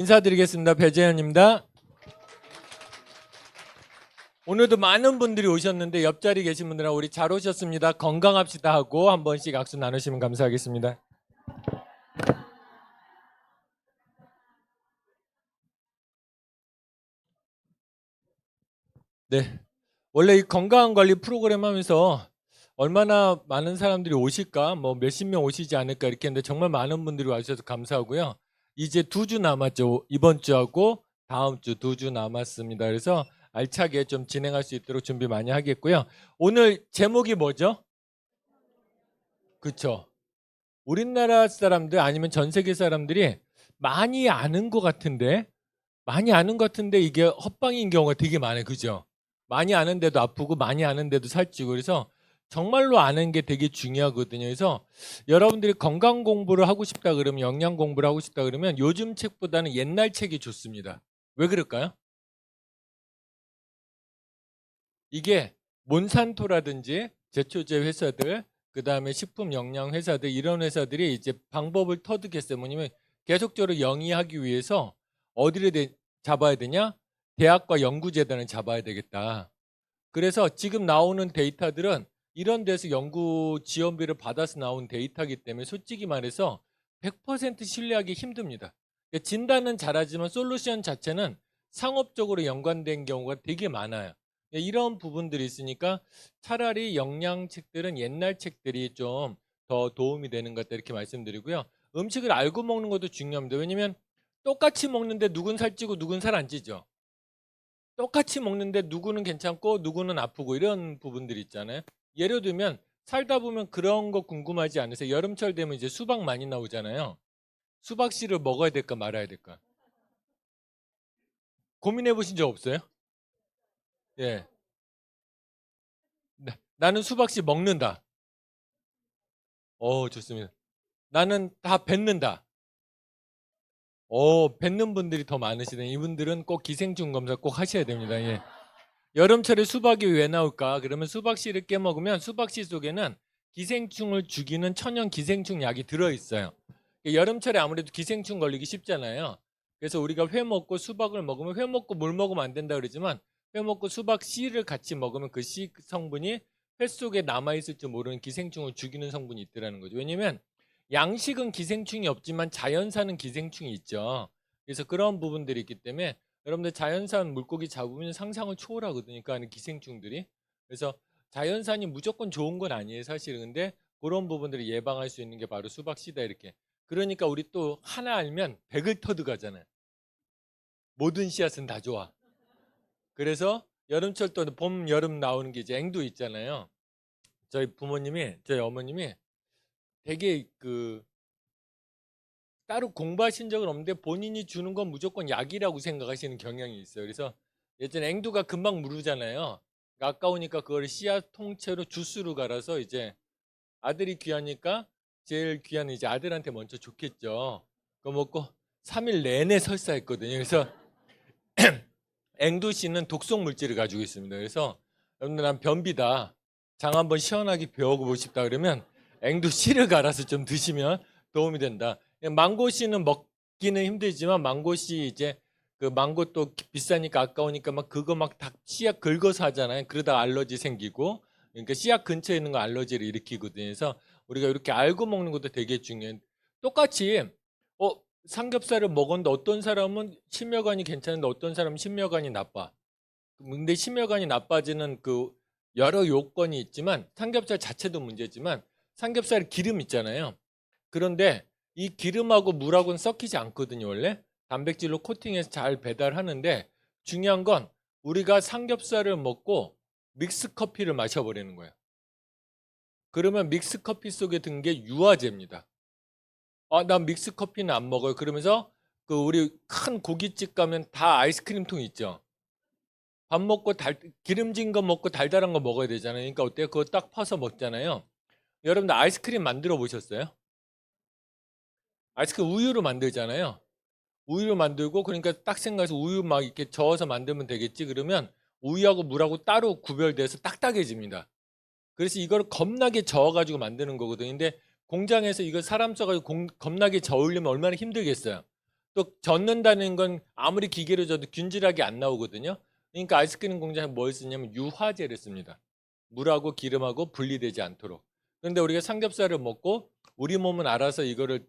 인사드리겠습니다. 배재현입니다. 오늘도 많은 분들이 오셨는데 옆자리 계신 분들하고 우리 잘 오셨습니다. 건강합시다 하고 한 번씩 악수 나누시면 감사하겠습니다. 네, 원래 이 건강관리 프로그램 하면서 얼마나 많은 사람들이 오실까, 뭐 몇십 명 오시지 않을까 이렇게 했는데 정말 많은 분들이 와주셔서 감사하고요. 이제 2주 남았죠. 이번 주하고 다음 주 2주 남았습니다. 그래서 알차게 좀 진행할 수 있도록 준비 많이 하겠고요. 오늘 제목이 뭐죠? 그쵸? 우리나라 사람들 아니면 전 세계 사람들이 많이 아는 것 같은데 이게 헛방인 경우가 되게 많아요. 그죠? 많이 아는데도 아프고 많이 아는데도 살찌고 그래서 정말로 아는 게 되게 중요하거든요. 그래서 여러분들이 건강 공부를 하고 싶다 그러면 영양 공부를 하고 싶다 그러면 요즘 책보다는 옛날 책이 좋습니다. 왜 그럴까요? 이게 몬산토라든지 제초제 회사들, 그 다음에 식품 영양 회사들 이런 회사들이 이제 방법을 터득했어요. 뭐냐면 계속적으로 영위하기 위해서 어디를 잡아야 되냐? 대학과 연구재단을 잡아야 되겠다. 그래서 지금 나오는 데이터들은 이런 데서 연구 지원비를 받아서 나온 데이터이기 때문에 솔직히 말해서 100% 신뢰하기 힘듭니다. 진단은 잘하지만 솔루션 자체는 상업적으로 연관된 경우가 되게 많아요. 이런 부분들이 있으니까 차라리 영양책들은 옛날 책들이 좀 더 도움이 되는 것 같다 이렇게 말씀드리고요. 음식을 알고 먹는 것도 중요합니다. 왜냐면 똑같이 먹는데 누군 살찌고 누군 살 안 찌죠. 똑같이 먹는데 누구는 괜찮고 누구는 아프고 이런 부분들이 있잖아요. 예를 들면 살다 보면 그런 거 궁금하지 않으세요? 여름철 되면 이제 수박 많이 나오잖아요. 수박 씨를 먹어야 될까 말아야 될까? 고민해 보신 적 없어요? 예. 나는 수박 씨 먹는다. 좋습니다. 나는 다 뱉는다. 뱉는 분들이 더 많으시네. 이분들은 꼭 기생충 검사 꼭 하셔야 됩니다. 예. 여름철에 수박이 왜 나올까? 그러면 수박 씨를 깨먹으면 수박 씨 속에는 기생충을 죽이는 천연 기생충 약이 들어있어요. 여름철에 아무래도 기생충 걸리기 쉽잖아요. 그래서 우리가 회 먹고 수박을 먹으면 회 먹고 물 먹으면 안 된다 그러지만 회 먹고 수박 씨를 같이 먹으면 그 씨 성분이 회 속에 남아있을지 모르는 기생충을 죽이는 성분이 있더라는 거죠. 왜냐면 양식은 기생충이 없지만 자연산은 기생충이 있죠. 그래서 그런 부분들이 있기 때문에 여러분들 자연산 물고기 잡으면 상상을 초월하거든요. 그러니까 기생충들이. 그래서 자연산이 무조건 좋은 건 아니에요. 사실은. 근데 그런 부분들을 예방할 수 있는 게 바로 수박씨다 이렇게. 그러니까 우리 또 하나 알면 백을 터득하잖아요. 모든 씨앗은 다 좋아. 그래서 여름철 또 봄, 여름 나오는 게 이제 앵두 있잖아요. 저희 어머님이 되게 따로 공부하신 적은 없는데 본인이 주는 건 무조건 약이라고 생각하시는 경향이 있어요. 그래서 예전에 앵두가 금방 무르잖아요. 아까우니까 그걸 씨앗 통째로 주스로 갈아서 이제 아들이 귀하니까 제일 귀한 이제 아들한테 먼저 줬겠죠. 그거 먹고 3일 내내 설사했거든요. 그래서 앵두 씨는 독성 물질을 가지고 있습니다. 그래서 여러분들 난 변비다. 장 한번 시원하게 배워보고 싶다 그러면 앵두 씨를 갈아서 좀 드시면 도움이 된다. 망고 씨는 먹기는 힘들지만 망고 씨 이제 그 망고 또 비싸니까 아까우니까 막 그거 막 다 씨앗 긁어서 하잖아요. 그러다 알러지 생기고 그러니까 씨앗 근처에 있는 거 알러지를 일으키거든요. 그래서 우리가 이렇게 알고 먹는 것도 되게 중요해요. 똑같이 어 삼겹살을 먹었는데 어떤 사람은 심혈관이 괜찮은데 어떤 사람은 심혈관이 나빠. 근데 심혈관이 나빠지는 그 여러 요건이 있지만 삼겹살 자체도 문제지만 삼겹살 기름 있잖아요. 그런데 이 기름하고 물하고는 섞이지 않거든요, 원래. 단백질로 코팅해서 잘 배달하는데 중요한 건 우리가 삼겹살을 먹고 믹스 커피를 마셔버리는 거예요. 그러면 믹스 커피 속에 든 게 유화제입니다. 난 믹스 커피는 안 먹어요. 그러면서 그 우리 큰 고깃집 가면 다 아이스크림 통 있죠. 밥 먹고 기름진 거 먹고 달달한 거 먹어야 되잖아요. 그러니까 어때요? 그거 딱 퍼서 먹잖아요. 여러분들 아이스크림 만들어 보셨어요? 아이스크림 우유로 만들잖아요. 우유로 만들고 그러니까 딱 생각해서 우유 막 이렇게 저어서 만들면 되겠지. 그러면 우유하고 물하고 따로 구별돼서 딱딱해집니다. 그래서 이걸 겁나게 저어가지고 만드는 거거든요. 근데 공장에서 이걸 사람 써가지고 겁나게 저으려면 얼마나 힘들겠어요. 또 젓는다는 건 아무리 기계로 젓도 균질하게 안 나오거든요. 그러니까 아이스크림 공장에 뭘 쓰냐면 유화제를 씁니다. 물하고 기름하고 분리되지 않도록. 그런데 우리가 삼겹살을 먹고 우리 몸은 알아서 이거를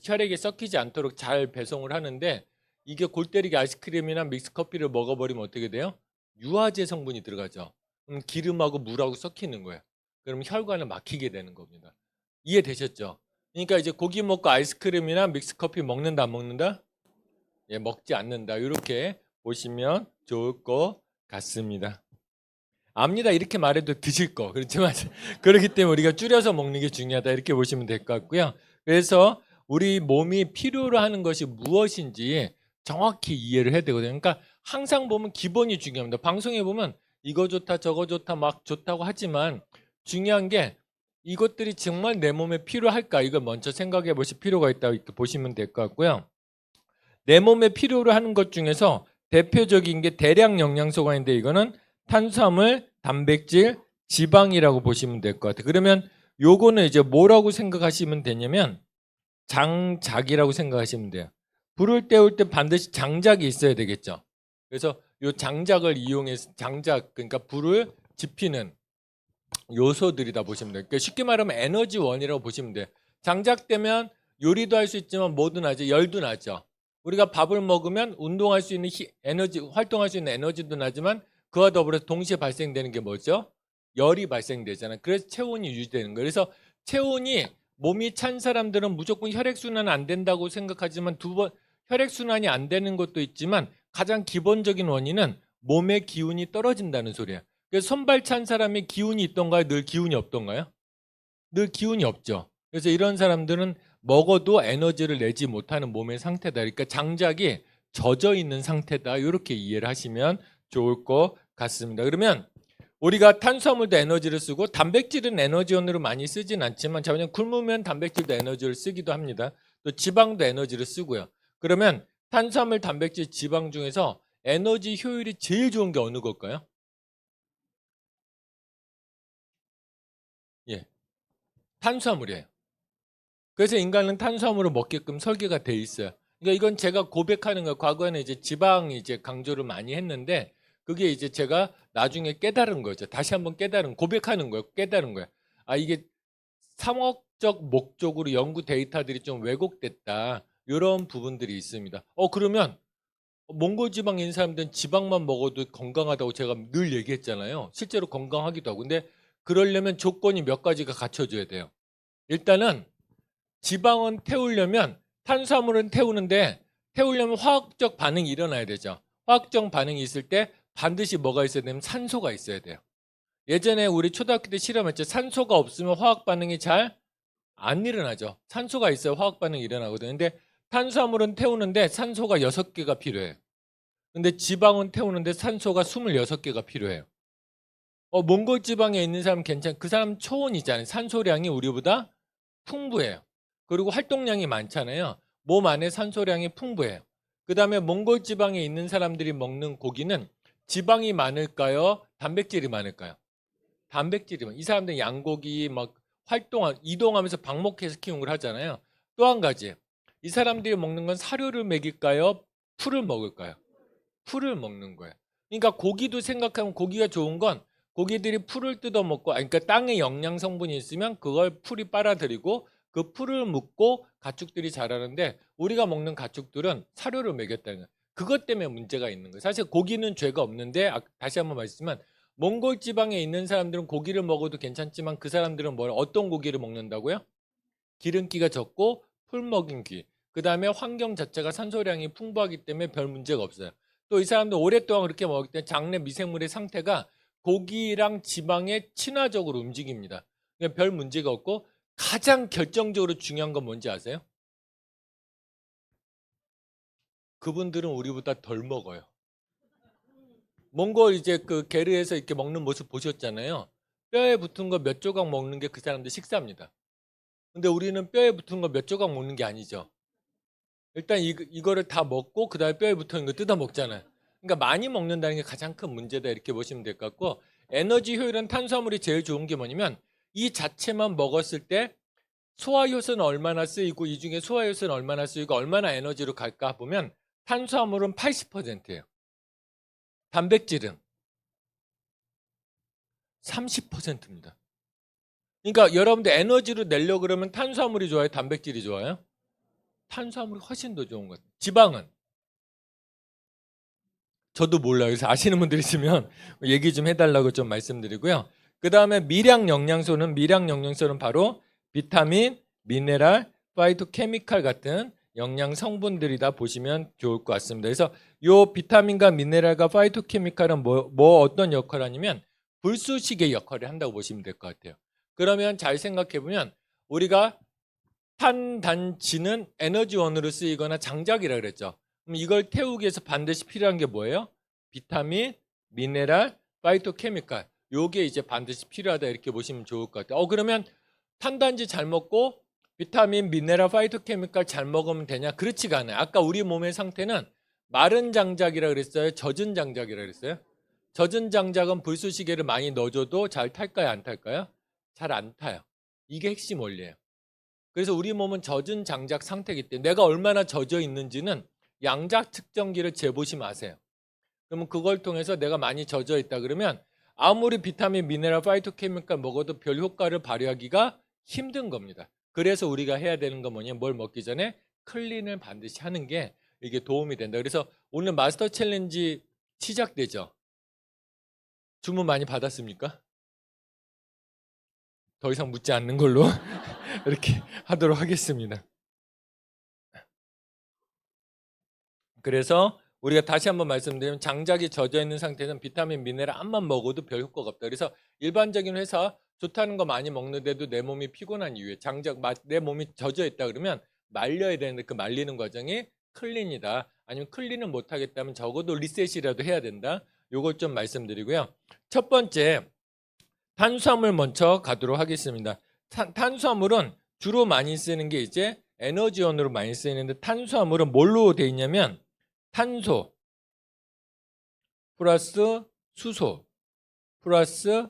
혈액에 섞이지 않도록 잘 배송을 하는데, 이게 골 때리게 아이스크림이나 믹스커피를 먹어버리면 어떻게 돼요? 유화제 성분이 들어가죠. 그럼 기름하고 물하고 섞이는 거예요. 그럼 혈관을 막히게 되는 겁니다. 이해되셨죠? 그러니까 이제 고기 먹고 아이스크림이나 믹스커피 먹는다 안 먹는다? 예, 먹지 않는다. 이렇게 보시면 좋을 것 같습니다. 압니다. 이렇게 말해도 드실 거. 그렇지만 그렇기 때문에 우리가 줄여서 먹는 게 중요하다. 이렇게 보시면 될 것 같고요. 그래서 우리 몸이 필요로 하는 것이 무엇인지 정확히 이해를 해야 되거든요. 그러니까 항상 보면 기본이 중요합니다. 방송에 보면 이거 좋다 저거 좋다 막 좋다고 하지만 중요한 게 이것들이 정말 내 몸에 필요할까, 이걸 먼저 생각해 보실 필요가 있다고 이렇게 보시면 될 것 같고요. 내 몸에 필요로 하는 것 중에서 대표적인 게 대량 영양소가 있는데, 이거는 탄수화물, 단백질, 지방이라고 보시면 될 것 같아요. 그러면 요거는 이제 뭐라고 생각하시면 되냐면 장작이라고 생각하시면 돼요. 불을 때울 때 반드시 장작이 있어야 되겠죠. 그래서 요 장작을 이용해서 그러니까 불을 지피는 요소들이다 보시면 돼요. 그러니까 쉽게 말하면 에너지원이라고 보시면 돼요. 장작되면 요리도 할 수 있지만 뭐도 나죠. 열도 나죠. 우리가 밥을 먹으면 운동할 수 있는 에너지, 활동할 수 있는 에너지도 나지만 그와 더불어 동시에 발생되는 게 뭐죠? 열이 발생되잖아요. 그래서 체온이 유지되는 거예요. 그래서 체온이 몸이 찬 사람들은 무조건 혈액순환 안 된다고 생각하지만 혈액순환이 안 되는 것도 있지만 가장 기본적인 원인은 몸의 기운이 떨어진다는 소리예요. 그래서 손발 찬 사람이 기운이 있던가요? 늘 기운이 없던가요? 늘 기운이 없죠. 그래서 이런 사람들은 먹어도 에너지를 내지 못하는 몸의 상태다. 그러니까 장작이 젖어 있는 상태다. 이렇게 이해를 하시면 좋을 것 같습니다. 그러면 우리가 탄수화물도 에너지를 쓰고 단백질은 에너지원으로 많이 쓰진 않지만, 자, 그냥 굶으면 단백질도 에너지를 쓰기도 합니다. 또 지방도 에너지를 쓰고요. 그러면 탄수화물, 단백질, 지방 중에서 에너지 효율이 제일 좋은 게 어느 걸까요? 예, 탄수화물이에요. 그래서 인간은 탄수화물을 먹게끔 설계가 돼 있어요. 그러니까 이건 제가 고백하는 거, 과거에는 이제 지방 이제 강조를 많이 했는데, 그게 이제 제가 나중에 깨달은 거죠. 다시 한번 고백하는 거예요. 깨달은 거예요. 아, 이게 상업적 목적으로 연구 데이터들이 좀 왜곡됐다. 이런 부분들이 있습니다. 그러면 몽골 지방에 있는 사람들은 지방만 먹어도 건강하다고 제가 늘 얘기했잖아요. 실제로 건강하기도 하고. 근데 그러려면 조건이 몇 가지가 갖춰져야 돼요. 일단은 지방은 태우려면, 탄수화물은 태우려면 화학적 반응이 일어나야 되죠. 화학적 반응이 있을 때 반드시 뭐가 있어야 되면 산소가 있어야 돼요. 예전에 우리 초등학교 때 실험했죠. 산소가 없으면 화학 반응이 잘 안 일어나죠. 산소가 있어야 화학 반응이 일어나거든요. 근데 탄수화물은 태우는데 산소가 6개가 필요해요. 근데 지방은 태우는데 산소가 26개가 필요해요. 몽골 지방에 있는 사람 그 사람 초원이잖아요. 산소량이 우리보다 풍부해요. 그리고 활동량이 많잖아요. 몸 안에 산소량이 풍부해요. 그 다음에 몽골 지방에 있는 사람들이 먹는 고기는 지방이 많을까요? 단백질이 많을까요? 단백질이 많아요. 이 사람들은 양고기 막 이동하면서 방목해서 키운 걸 하잖아요. 또 한 가지, 이 사람들이 먹는 건 사료를 먹일까요? 풀을 먹을까요? 풀을 먹는 거예요. 그러니까 고기도 생각하면, 고기가 좋은 건 고기들이 풀을 뜯어 먹고, 그러니까 땅에 영양 성분이 있으면 그걸 풀이 빨아들이고 그 풀을 먹고 가축들이 자라는데, 우리가 먹는 가축들은 사료를 먹였다는 거예요. 그것 때문에 문제가 있는 거예요. 사실 고기는 죄가 없는데, 다시 한번 말씀드리면 몽골 지방에 있는 사람들은 고기를 먹어도 괜찮지만 그 사람들은 어떤 고기를 먹는다고요? 기름기가 적고 풀 먹인 귀. 그 다음에 환경 자체가 산소량이 풍부하기 때문에 별 문제가 없어요. 또 이 사람들 오랫동안 그렇게 먹을 때 장내 미생물의 상태가 고기랑 지방에 친화적으로 움직입니다. 그러니까 별 문제가 없고, 가장 결정적으로 중요한 건 뭔지 아세요? 그분들은 우리보다 덜 먹어요. 몽골 이제 그 게르에서 이렇게 먹는 모습 보셨잖아요. 뼈에 붙은 거 몇 조각 먹는 게 그 사람들 식사입니다. 근데 우리는 뼈에 붙은 거 몇 조각 먹는 게 아니죠. 일단 이거를 다 먹고 그다음에 뼈에 붙어 있는 거 뜯어 먹잖아요. 그러니까 많이 먹는다는 게 가장 큰 문제다, 이렇게 보시면 될 것 같고, 에너지 효율은 탄수화물이 제일 좋은 게 뭐냐면 이 자체만 먹었을 때 소화효소는 얼마나 쓰이고 이 중에 소화효소는 얼마나 쓰이고 얼마나 에너지로 갈까 보면 탄수화물은 80%예요. 단백질은 30%입니다. 그러니까 여러분들 에너지로 내려고 그러면 탄수화물이 좋아요? 단백질이 좋아요? 탄수화물이 훨씬 더 좋은 것 같아요. 지방은? 저도 몰라요. 그래서 아시는 분들 있으면 얘기 좀 해달라고 좀 말씀드리고요. 그 다음에 미량 영양소는 바로 비타민, 미네랄, 파이토케미칼 같은 영양 성분들이다 보시면 좋을 것 같습니다. 그래서 요 비타민과 미네랄과 파이토케미칼은 뭐 어떤 역할을 하냐면 불쏘시개 역할을 한다고 보시면 될 것 같아요. 그러면 잘 생각해 보면 우리가 탄단지는 에너지원으로 쓰이거나 장작이라 그랬죠. 그럼 이걸 태우기 위해서 반드시 필요한 게 뭐예요? 비타민, 미네랄, 파이토케미칼. 요게 이제 반드시 필요하다 이렇게 보시면 좋을 것 같아요. 그러면 탄단지 잘 먹고 비타민, 미네랄, 파이토케미칼 잘 먹으면 되냐? 그렇지가 않아요. 아까 우리 몸의 상태는 마른 장작이라 그랬어요? 젖은 장작이라 그랬어요? 젖은 장작은 불쏘시개를 많이 넣어줘도 잘 탈까요? 안 탈까요? 잘 안 타요. 이게 핵심 원리예요. 그래서 우리 몸은 젖은 장작 상태이기 때문에 내가 얼마나 젖어 있는지는 양자 측정기를 재보시면 아세요. 그러면 그걸 통해서 내가 많이 젖어 있다 그러면 아무리 비타민, 미네랄, 파이토케미칼 먹어도 별 효과를 발휘하기가 힘든 겁니다. 그래서 우리가 해야 되는 건 뭐냐면 뭘 먹기 전에 클린을 반드시 하는 게 이게 도움이 된다. 그래서 오늘 마스터 챌린지 시작되죠. 주문 많이 받았습니까? 더 이상 묻지 않는 걸로 이렇게 하도록 하겠습니다. 그래서 우리가 다시 한번 말씀드리면 장작이 젖어 있는 상태는 비타민, 미네랄 암만 먹어도 별 효과가 없다. 그래서 일반적인 회사 좋다는 거 많이 먹는데도 내 몸이 피곤한 이유에 내 몸이 젖어 있다 그러면 말려야 되는데 그 말리는 과정이 클린이다. 아니면 클린을 못 하겠다면 적어도 리셋이라도 해야 된다. 요걸 좀 말씀드리고요. 첫 번째 탄수화물 먼저 가도록 하겠습니다. 탄수화물은 주로 많이 쓰는 게 이제 에너지원으로 많이 쓰이는데 탄수화물은 뭘로 돼 있냐면 탄소 플러스 수소 플러스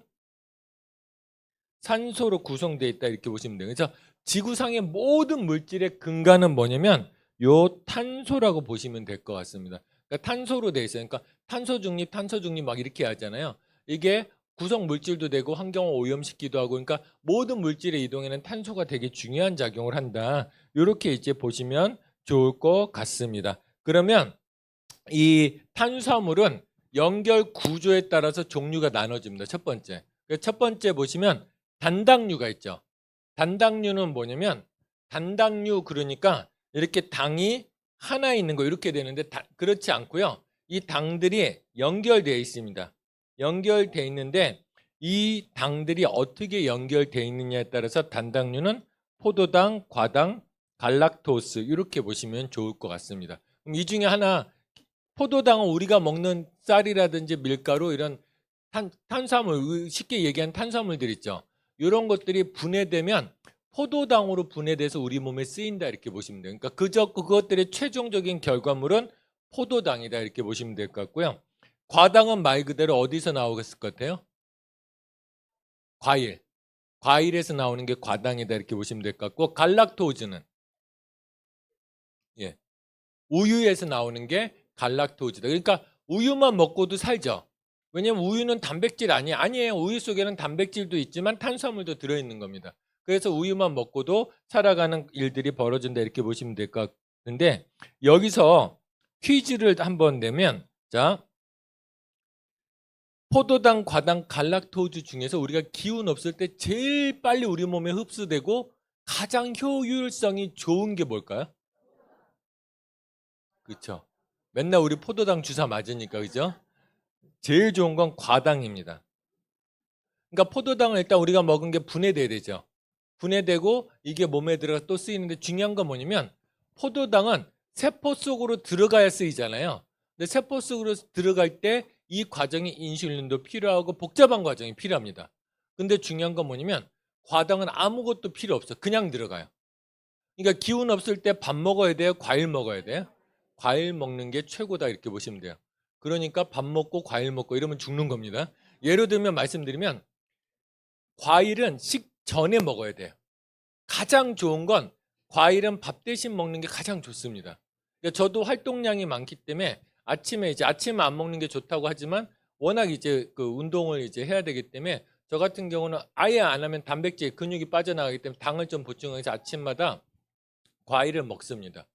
산소로 구성되어 있다 이렇게 보시면 돼요. 그래서 지구상의 모든 물질의 근간은 뭐냐면 요 탄소라고 보시면 될 것 같습니다. 그러니까 탄소로 되어 있어요. 그러니까 탄소 중립 막 이렇게 하잖아요. 이게 구성 물질도 되고 환경을 오염시키기도 하고 그러니까 모든 물질의 이동에는 탄소가 되게 중요한 작용을 한다. 이렇게 이제 보시면 좋을 것 같습니다. 그러면 이 탄수화물은 연결 구조에 따라서 종류가 나눠집니다. 첫 번째. 첫 번째 보시면 단당류가 있죠. 단당류는 뭐냐면 단당류 그러니까 이렇게 당이 하나 있는 거 이렇게 되는데 그렇지 않고요. 이 당들이 연결되어 있습니다. 연결되어 있는데 이 당들이 어떻게 연결되어 있느냐에 따라서 단당류는 포도당, 과당, 갈락토스 이렇게 보시면 좋을 것 같습니다. 그럼 이 중에 하나 포도당은 우리가 먹는 쌀이라든지 밀가루 이런 탄수화물 쉽게 얘기한 탄수화물들 있죠. 이런 것들이 분해되면 포도당으로 분해돼서 우리 몸에 쓰인다 이렇게 보시면 돼요. 그러니까 그것들의 최종적인 결과물은 포도당이다 이렇게 보시면 될 것 같고요. 과당은 말 그대로 어디서 나오겠을 것 같아요? 과일. 과일에서 나오는 게 과당이다 이렇게 보시면 될 것 같고 갈락토즈는 예. 우유에서 나오는 게 갈락토즈다. 그러니까 우유만 먹고도 살죠. 왜냐면 우유는 단백질 아니에요. 우유 속에는 단백질도 있지만 탄수화물도 들어있는 겁니다. 그래서 우유만 먹고도 살아가는 일들이 벌어진다 이렇게 보시면 될 것 같은데 여기서 퀴즈를 한번 내면 자 포도당, 과당, 갈락토즈 중에서 우리가 기운 없을 때 제일 빨리 우리 몸에 흡수되고 가장 효율성이 좋은 게 뭘까요? 그렇죠. 맨날 우리 포도당 주사 맞으니까 그죠? 제일 좋은 건 과당입니다. 그러니까 포도당을 일단 우리가 먹은 게 분해돼야 되죠. 분해되고 이게 몸에 들어가 또 쓰이는데 중요한 건 뭐냐면 포도당은 세포 속으로 들어가야 쓰이잖아요. 근데 세포 속으로 들어갈 때 이 과정이 인슐린도 필요하고 복잡한 과정이 필요합니다. 근데 중요한 건 뭐냐면 과당은 아무것도 필요 없어. 그냥 들어가요. 그러니까 기운 없을 때 밥 먹어야 돼요? 과일 먹어야 돼요? 과일 먹는 게 최고다 이렇게 보시면 돼요. 그러니까 밥 먹고 과일 먹고 이러면 죽는 겁니다. 예를 들면 말씀드리면 과일은 식전에 먹어야 돼요. 가장 좋은 건 과일은 밥 대신 먹는 게 가장 좋습니다. 그러니까 저도 활동량이 많기 때문에 아침에 안 먹는 게 좋다고 하지만 워낙 이제 그 운동을 이제 해야 되기 때문에 저 같은 경우는 아예 안 하면 단백질 근육이 빠져나가기 때문에 당을 좀 보충해서 아침마다 과일을 먹습니다.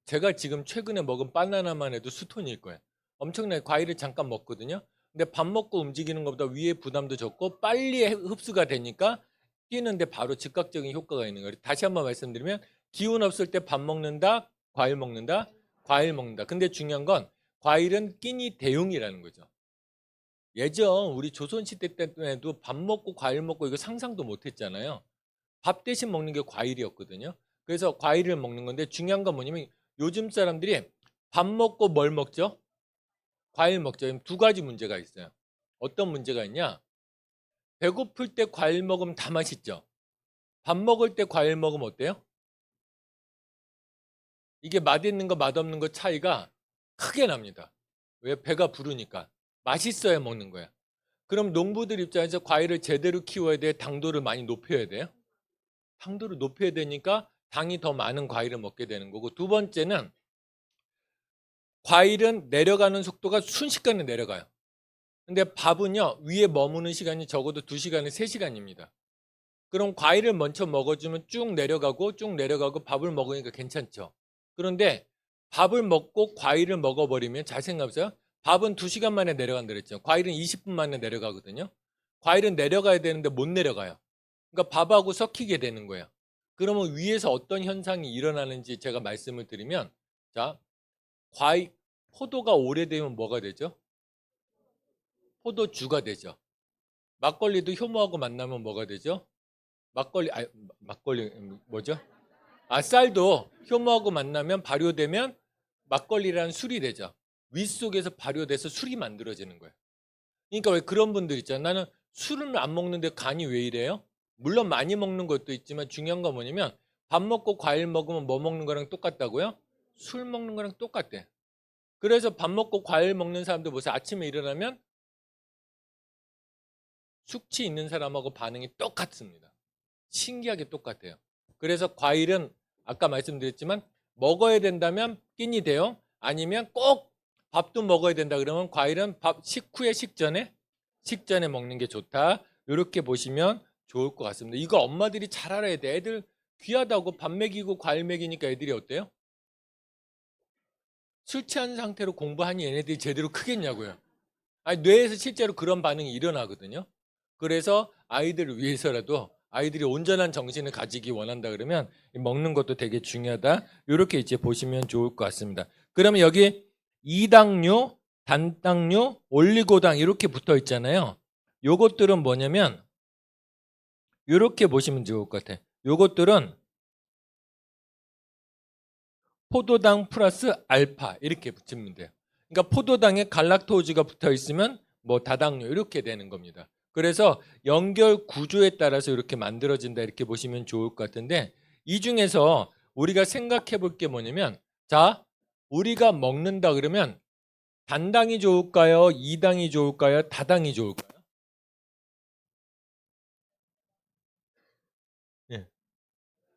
제가 지금 최근에 먹은 바나나만 해도 수톤일 거예요. 엄청나게 과일을 잠깐 먹거든요. 근데 밥 먹고 움직이는 것보다 위에 부담도 적고 빨리 흡수가 되니까 뛰는데 바로 즉각적인 효과가 있는 거예요. 다시 한번 말씀드리면 기운 없을 때 밥 먹는다, 과일 먹는다, 과일 먹는다. 근데 중요한 건 과일은 끼니 대용이라는 거죠. 예전 우리 조선시대 때에도 밥 먹고 과일 먹고 이거 상상도 못 했잖아요. 밥 대신 먹는 게 과일이었거든요. 그래서 과일을 먹는 건데 중요한 건 뭐냐면 요즘 사람들이 밥 먹고 뭘 먹죠? 과일 먹죠. 두 가지 문제가 있어요. 어떤 문제가 있냐? 배고플 때 과일 먹으면 다 맛있죠. 밥 먹을 때 과일 먹으면 어때요? 이게 맛있는 거 맛없는 거 차이가 크게 납니다. 왜? 배가 부르니까. 맛있어야 먹는 거야. 그럼 농부들 입장에서 과일을 제대로 키워야 돼? 당도를 많이 높여야 돼요? 당도를 높여야 되니까 당이 더 많은 과일을 먹게 되는 거고, 두 번째는 과일은 내려가는 속도가 순식간에 내려가요. 근데 밥은요, 위에 머무는 시간이 적어도 2시간에 3시간입니다. 그럼 과일을 먼저 먹어주면 쭉 내려가고 쭉 내려가고 밥을 먹으니까 괜찮죠. 그런데 밥을 먹고 과일을 먹어버리면 잘 생각해보세요. 밥은 2시간 만에 내려간다 그랬죠. 과일은 20분 만에 내려가거든요. 과일은 내려가야 되는데 못 내려가요. 그러니까 밥하고 섞이게 되는 거예요. 그러면 위에서 어떤 현상이 일어나는지 제가 말씀을 드리면, 자, 과일, 포도가 오래되면 뭐가 되죠? 포도주가 되죠. 막걸리도 효모하고 만나면 뭐가 되죠? 막걸리 뭐죠? 쌀도 효모하고 만나면 발효되면 막걸리라는 술이 되죠. 윗속에서 발효돼서 술이 만들어지는 거예요. 그러니까 왜 그런 분들 있잖아요. 나는 술을 안 먹는데 간이 왜 이래요? 물론 많이 먹는 것도 있지만 중요한 건 뭐냐면 밥 먹고 과일 먹으면 뭐 먹는 거랑 똑같다고요? 술 먹는 거랑 똑같대. 그래서 밥 먹고 과일 먹는 사람들 보세요. 아침에 일어나면 숙취 있는 사람하고 반응이 똑같습니다. 신기하게 똑같아요. 그래서 과일은 아까 말씀드렸지만 먹어야 된다면 끼니 대용, 아니면 꼭 밥도 먹어야 된다 그러면 과일은 밥 식후에 식전에 먹는 게 좋다. 이렇게 보시면 좋을 것 같습니다. 이거 엄마들이 잘 알아야 돼. 애들 귀하다고 밥 먹이고 과일 먹이니까 애들이 어때요? 술 취한 상태로 공부하니 얘네들이 제대로 크겠냐고요. 아니, 뇌에서 실제로 그런 반응이 일어나거든요. 그래서 아이들을 위해서라도 아이들이 온전한 정신을 가지기 원한다 그러면 먹는 것도 되게 중요하다. 이렇게 이제 보시면 좋을 것 같습니다. 그러면 여기 이당류, 단당류, 올리고당 이렇게 붙어 있잖아요. 요것들은 뭐냐면 이렇게 보시면 좋을 것 같아요. 요것들은 포도당 플러스 알파 이렇게 붙이면 돼요. 그러니까 포도당에 갈락토지가 붙어 있으면 뭐 다당류 이렇게 되는 겁니다. 그래서 연결 구조에 따라서 이렇게 만들어진다 이렇게 보시면 좋을 것 같은데, 이 중에서 우리가 생각해 볼 게 뭐냐면, 자, 우리가 먹는다 그러면 단당이 좋을까요? 이당이 좋을까요? 다당이 좋을까요? 예.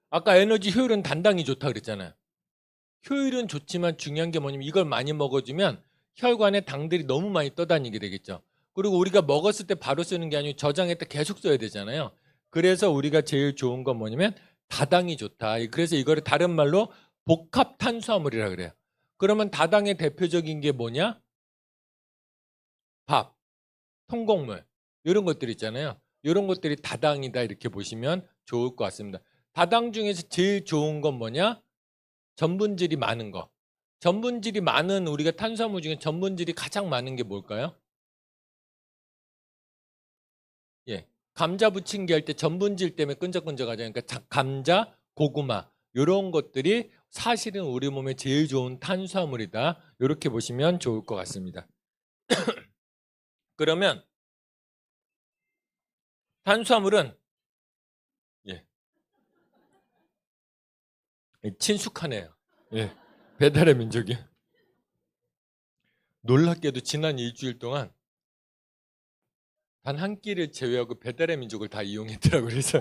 아까 에너지 효율은 단당이 좋다 그랬잖아요. 효율은 좋지만 중요한 게 뭐냐면 이걸 많이 먹어주면 혈관에 당들이 너무 많이 떠다니게 되겠죠. 그리고 우리가 먹었을 때 바로 쓰는 게 아니고 저장할 때 계속 써야 되잖아요. 그래서 우리가 제일 좋은 건 뭐냐면 다당이 좋다. 그래서 이거를 다른 말로 복합 탄수화물이라 그래요. 그러면 다당의 대표적인 게 뭐냐? 밥, 통곡물 이런 것들 있잖아요. 이런 것들이 다당이다 이렇게 보시면 좋을 것 같습니다. 다당 중에서 제일 좋은 건 뭐냐? 전분질이 많은 거. 전분질이 많은 우리가 탄수화물 중에 전분질이 가장 많은 게 뭘까요? 예. 감자 부침개 할 때 전분질 때문에 끈적끈적하잖아요. 그러니까 감자, 고구마 이런 것들이 사실은 우리 몸에 제일 좋은 탄수화물이다. 이렇게 보시면 좋을 것 같습니다. 그러면 탄수화물은 예. 친숙하네요. 예. 배달의 민족이 놀랍게도 지난 일주일 동안 단 한 끼를 제외하고 배달의 민족을 다 이용했더라고요. 그래서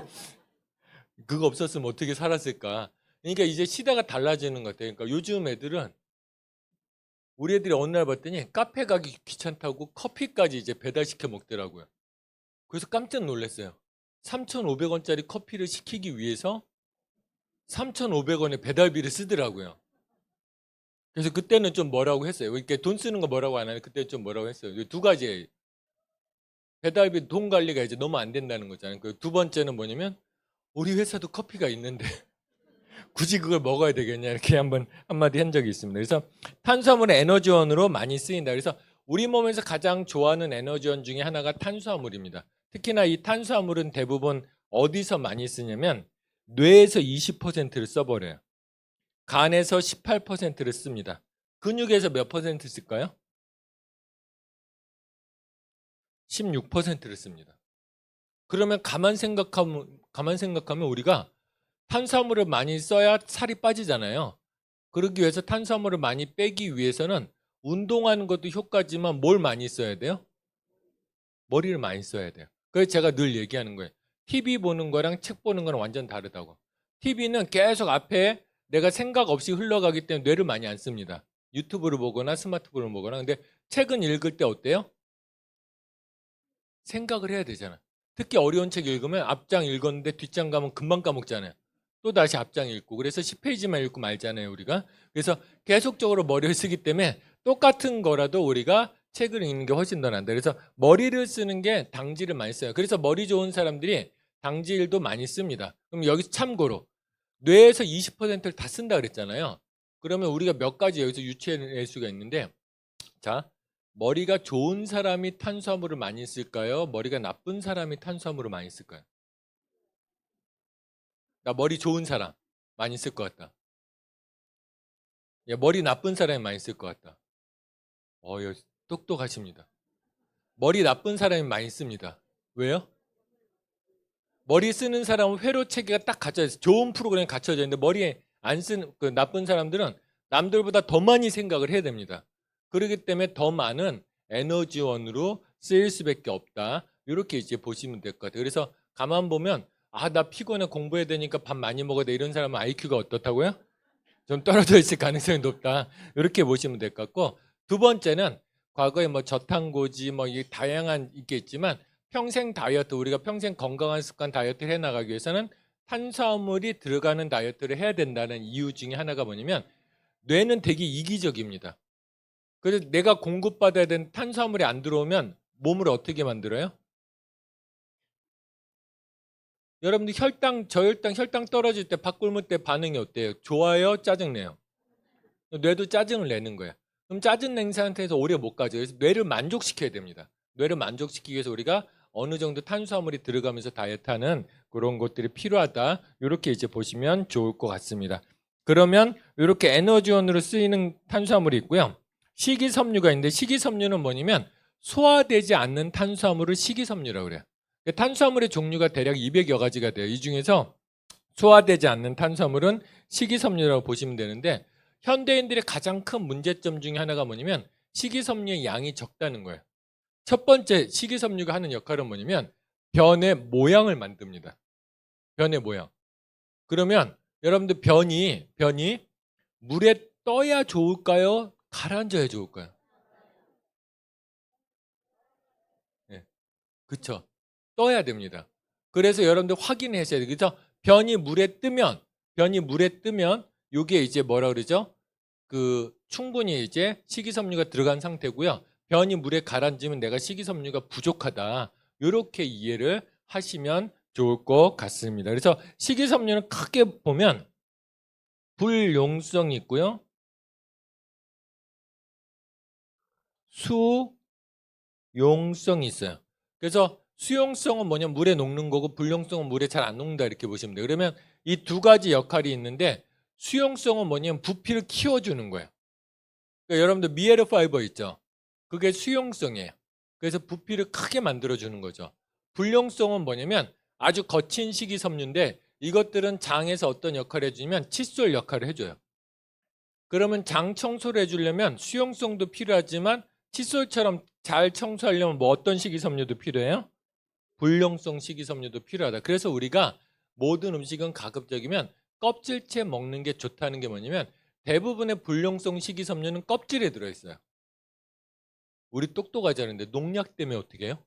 그거 없었으면 어떻게 살았을까? 그러니까 이제 시대가 달라지는 것 같아요. 그러니까 요즘 애들은 우리 애들이 어느 날 봤더니 카페 가기 귀찮다고 커피까지 이제 배달시켜 먹더라고요. 그래서 깜짝 놀랐어요. 3,500원짜리 커피를 시키기 위해서 3,500원의 배달비를 쓰더라고요. 그래서 그때는 좀 뭐라고 했어요. 이렇게 돈 쓰는 거 뭐라고 안 하는데 그때 좀 뭐라고 했어요. 두 가지 배달비 돈 관리가 이제 너무 안 된다는 거잖아요. 그 두 번째는 뭐냐면 우리 회사도 커피가 있는데 굳이 그걸 먹어야 되겠냐 이렇게 한마디 한 적이 있습니다. 그래서 탄수화물은 에너지원으로 많이 쓰인다. 그래서 우리 몸에서 가장 좋아하는 에너지원 중에 하나가 탄수화물입니다. 특히나 이 탄수화물은 대부분 어디서 많이 쓰냐면 뇌에서 20%를 써버려요. 간에서 18%를 씁니다. 근육에서 몇 퍼센트 쓸까요? 16%를 씁니다. 그러면 가만 생각하면 우리가 탄수화물을 많이 써야 살이 빠지잖아요. 그러기 위해서 탄수화물을 많이 빼기 위해서는 운동하는 것도 효과지만 뭘 많이 써야 돼요? 머리를 많이 써야 돼요. 그래서 제가 늘 얘기하는 거예요. TV 보는 거랑 책 보는 거랑 완전 다르다고. TV는 계속 앞에 내가 생각 없이 흘러가기 때문에 뇌를 많이 안 씁니다. 유튜브를 보거나 스마트폰을 보거나. 근데 책은 읽을 때 어때요? 생각을 해야 되잖아. 특히 어려운 책 읽으면 앞장 읽었는데 뒷장 가면 금방 까먹잖아요. 또 다시 앞장 읽고. 그래서 10페이지만 읽고 말잖아요, 우리가. 그래서 계속적으로 머리를 쓰기 때문에 똑같은 거라도 우리가 책을 읽는 게 훨씬 더 난다. 그래서 머리를 쓰는 게 당지를 많이 써요. 그래서 머리 좋은 사람들이 당지일도 많이 씁니다. 그럼 여기서 참고로 뇌에서 20%를 다 쓴다 그랬잖아요. 그러면 우리가 몇 가지 여기서 유추해낼 수가 있는데, 자, 머리가 좋은 사람이 탄수화물을 많이 쓸까요? 머리가 나쁜 사람이 탄수화물을 많이 쓸까요? 나 머리 좋은 사람 많이 쓸 것 같다. 야, 머리 나쁜 사람이 많이 쓸 것 같다. 여 똑똑하십니다. 머리 나쁜 사람이 많이 씁니다. 왜요? 머리 쓰는 사람은 회로 체계가 딱 갖춰져 있어요. 좋은 프로그램이 갖춰져 있는데 머리에 안 쓰는 그 나쁜 사람들은 남들보다 더 많이 생각을 해야 됩니다. 그렇기 때문에 더 많은 에너지원으로 쓰일 수밖에 없다. 이렇게 이제 보시면 될 것 같아요. 그래서 가만 보면 나 피곤해 공부해야 되니까 밥 많이 먹어야 돼. 이런 사람은 IQ가 어떻다고요? 좀 떨어져 있을 가능성이 높다. 이렇게 보시면 될 것 같고, 두 번째는 과거에 뭐 저탄고지 뭐 이 다양한 게 있지만 평생 다이어트, 우리가 평생 건강한 습관 다이어트를 해나가기 위해서는 탄수화물이 들어가는 다이어트를 해야 된다는 이유 중에 하나가 뭐냐면 뇌는 되게 이기적입니다. 그래서 내가 공급받아야 되는 탄수화물이 안 들어오면 몸을 어떻게 만들어요? 여러분들 저혈당 떨어질 때 밥 굶을 때 반응이 어때요? 좋아요? 짜증내요? 뇌도 짜증을 내는 거야. 그럼 짜증 낸 상태에서 오래 못 가죠. 그래서 뇌를 만족시켜야 됩니다. 뇌를 만족시키기 위해서 우리가 어느 정도 탄수화물이 들어가면서 다이어트하는 그런 것들이 필요하다. 이렇게 이제 보시면 좋을 것 같습니다. 그러면 이렇게 에너지원으로 쓰이는 탄수화물이 있고요. 식이섬유가 있는데 식이섬유는 뭐냐면 소화되지 않는 탄수화물을 식이섬유라고 그래요. 탄수화물의 종류가 대략 200여 가지가 돼요. 이 중에서 소화되지 않는 탄수화물은 식이섬유라고 보시면 되는데 현대인들의 가장 큰 문제점 중에 하나가 뭐냐면 식이섬유의 양이 적다는 거예요. 첫 번째 식이섬유가 하는 역할은 뭐냐면 변의 모양을 만듭니다. 변의 모양. 그러면 여러분들 변이 물에 떠야 좋을까요? 가라앉아야 좋을까요? 네, 그렇죠. 떠야 됩니다. 그래서 여러분들 확인하셔야 돼요. 그래서 변이 물에 뜨면 이게 이제 뭐라 그러죠? 충분히 이제 식이섬유가 들어간 상태고요. 변이 물에 가라앉으면 내가 식이섬유가 부족하다. 이렇게 이해를 하시면 좋을 것 같습니다. 그래서 식이섬유는 크게 보면 불용성이 있고요. 수용성이 있어요. 그래서 수용성은 뭐냐면 물에 녹는 거고 불용성은 물에 잘 안 녹는다 이렇게 보시면 돼요. 그러면 이 두 가지 역할이 있는데 수용성은 뭐냐면 부피를 키워주는 거예요. 그러니까 여러분들 미에르 파이버 있죠? 그게 수용성이에요. 그래서 부피를 크게 만들어주는 거죠. 불용성은 뭐냐면 아주 거친 식이섬유인데 이것들은 장에서 어떤 역할을 해주냐면 칫솔 역할을 해줘요. 그러면 장 청소를 해주려면 수용성도 필요하지만 칫솔처럼 잘 청소하려면 뭐 어떤 식이섬유도 필요해요? 불용성 식이섬유도 필요하다. 그래서 우리가 모든 음식은 가급적이면 껍질째 먹는 게 좋다는 게 뭐냐면 대부분의 불용성 식이섬유는 껍질에 들어있어요. 우리 똑똑하지 않은데 농약 때문에 어떻게 해요?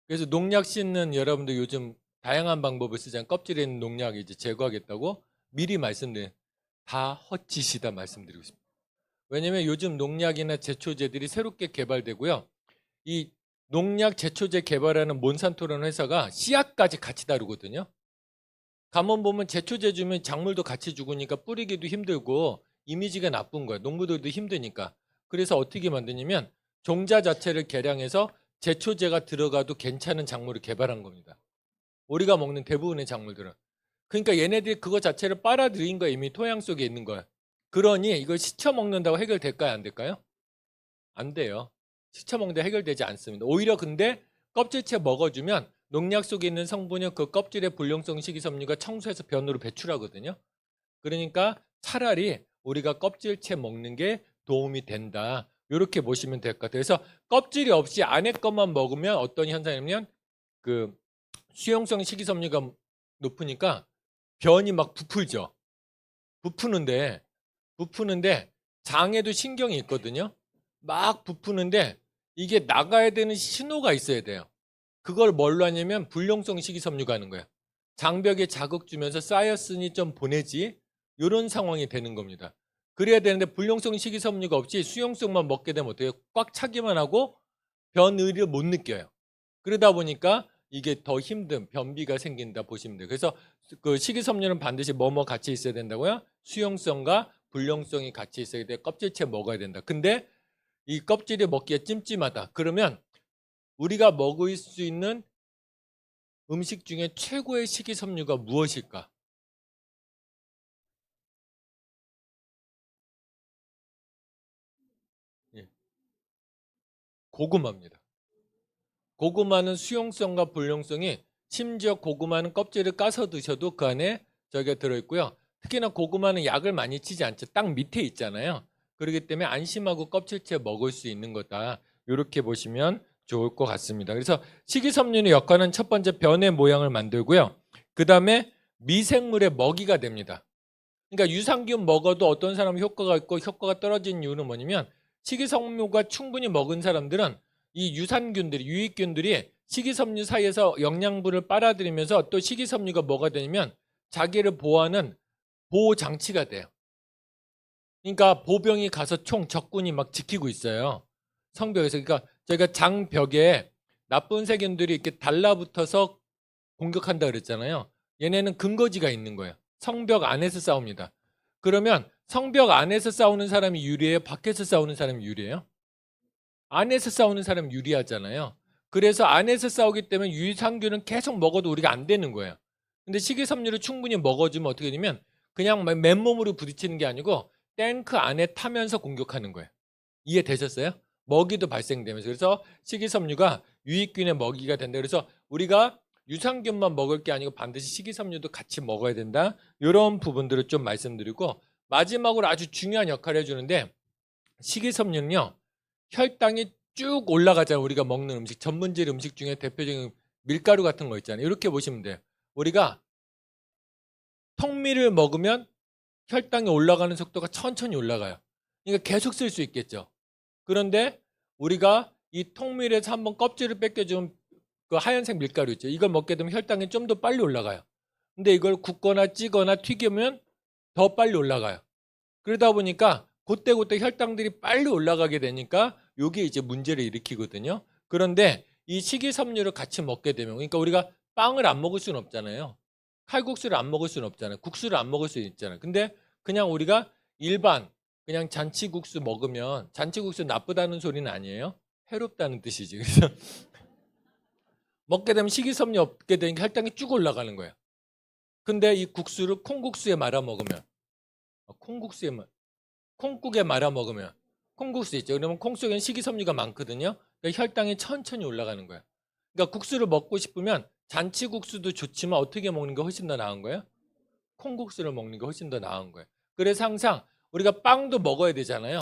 그래서 농약 씻는 여러분들 요즘 다양한 방법을 쓰잖아요. 껍질에 있는 농약 이제 제거하겠다고 미리 말씀드린 다 헛짓이다 말씀드리고 싶습니다. 왜냐면 요즘 농약이나 제초제들이 새롭게 개발되고요. 이 농약 제초제 개발하는 몬산토라는 회사가 씨앗까지 같이 다루거든요. 가만 보면 제초제 주면 작물도 같이 죽으니까 뿌리기도 힘들고 이미지가 나쁜 거예요. 농부들도 힘드니까. 그래서 어떻게 만드냐면 종자 자체를 개량해서 제초제가 들어가도 괜찮은 작물을 개발한 겁니다. 우리가 먹는 대부분의 작물들은. 그러니까 얘네들이 그거 자체를 빨아들인 거예요. 이미 토양 속에 있는 거예요. 그러니 이걸 시쳐 먹는다고 해결될까요? 안 될까요? 안 돼요. 시쳐 먹는데 해결되지 않습니다. 오히려 근데 껍질째 먹어주면 농약 속에 있는 성분이 그 껍질의 불용성 식이섬유가 청소해서 변으로 배출하거든요. 그러니까 차라리 우리가 껍질째 먹는 게 도움이 된다. 이렇게 보시면 될 것 같아요. 그래서 껍질이 없이 안에 것만 먹으면 어떤 현상이냐면 그 수용성 식이섬유가 높으니까 변이 막 부풀죠. 부푸는데 장에도 신경이 있거든요. 막 부푸는데 이게 나가야 되는 신호가 있어야 돼요. 그걸 뭘로 하냐면 불용성 식이섬유가 하는 거예요. 장벽에 자극 주면서 쌓였으니 좀 보내지 이런 상황이 되는 겁니다. 그래야 되는데 불용성 식이섬유가 없이 수용성만 먹게 되면 어때요? 꽉 차기만 하고 변의를 못 느껴요. 그러다 보니까 이게 더 힘든 변비가 생긴다 보시면 돼요. 그래서 그 식이섬유는 반드시 뭐뭐 같이 있어야 된다고요? 수용성과 불용성이 같이 있어야 돼. 껍질째 먹어야 된다. 근데 이 껍질이 먹기에 찜찜하다. 그러면 우리가 먹을 수 있는 음식 중에 최고의 식이섬유가 무엇일까? 예, 고구마입니다. 고구마는 수용성과 불용성이 심지어 고구마는 껍질을 까서 드셔도 그 안에 저기가 들어있고요. 특히나 고구마는 약을 많이 치지 않죠. 땅 밑에 있잖아요. 그렇기 때문에 안심하고 껍질째 먹을 수 있는 거다. 이렇게 보시면 좋을 것 같습니다. 그래서 식이섬유의 역할은 첫 번째 변의 모양을 만들고요. 그 다음에 미생물의 먹이가 됩니다. 그러니까 유산균 먹어도 어떤 사람은 효과가 있고 효과가 떨어지는 이유는 뭐냐면 식이섬유가 충분히 먹은 사람들은 이 유산균들이 유익균들이 식이섬유 사이에서 영양분을 빨아들이면서 또 식이섬유가 뭐가 되냐면 자기를 보호하는 보호 장치가 돼요. 그러니까 보병이 가서 총 적군이 막 지키고 있어요. 성벽에서. 그러니까 저희가 장벽에 나쁜 세균들이 이렇게 달라붙어서 공격한다 그랬잖아요. 얘네는 근거지가 있는 거예요. 성벽 안에서 싸웁니다. 그러면 성벽 안에서 싸우는 사람이 유리해요? 밖에서 싸우는 사람이 유리해요? 안에서 싸우는 사람이 유리하잖아요. 그래서 안에서 싸우기 때문에 유산균은 계속 먹어도 우리가 안 되는 거예요. 근데 식이섬유를 충분히 먹어주면 어떻게 되냐면 그냥 맨몸으로 부딪히는 게 아니고 탱크 안에 타면서 공격하는 거예요. 이해되셨어요? 먹이도 발생되면서. 그래서 식이섬유가 유익균의 먹이가 된다. 그래서 우리가 유산균만 먹을 게 아니고 반드시 식이섬유도 같이 먹어야 된다. 이런 부분들을 좀 말씀드리고 마지막으로 아주 중요한 역할을 해주는데 식이섬유는요. 혈당이 쭉 올라가잖아요. 우리가 먹는 음식, 전분질 음식 중에 대표적인 밀가루 같은 거 있잖아요. 이렇게 보시면 돼요. 우리가 통밀을 먹으면 혈당이 올라가는 속도가 천천히 올라가요. 그러니까 계속 쓸 수 있겠죠. 그런데 우리가 이 통밀에서 한번 껍질을 뺏겨주면 그 하얀색 밀가루 있죠. 이걸 먹게 되면 혈당이 좀 더 빨리 올라가요. 근데 이걸 굽거나 찌거나 튀기면 더 빨리 올라가요. 그러다 보니까 그때그때 혈당들이 빨리 올라가게 되니까 이게 이제 문제를 일으키거든요. 그런데 이 식이섬유를 같이 먹게 되면 그러니까 우리가 빵을 안 먹을 수는 없잖아요. 칼국수를 안 먹을 수는 없잖아요. 국수를 안 먹을 수 있잖아요. 근데 그냥 우리가 일반 그냥 잔치국수 먹으면 잔치국수 나쁘다는 소리는 아니에요. 해롭다는 뜻이지. 그래서 먹게 되면 식이섬유 없게 되니까 혈당이 쭉 올라가는 거예요. 근데 이 국수를 콩국수에 말아 먹으면 콩국수에 콩국에 말아 먹으면 콩국수 있죠. 그러면 콩 속에는 식이섬유가 많거든요. 그러니까 혈당이 천천히 올라가는 거예요. 그러니까 국수를 먹고 싶으면 잔치국수도 좋지만 어떻게 먹는 게 훨씬 더 나은 거예요? 콩국수를 먹는 게 훨씬 더 나은 거예요. 그래서 항상 우리가 빵도 먹어야 되잖아요.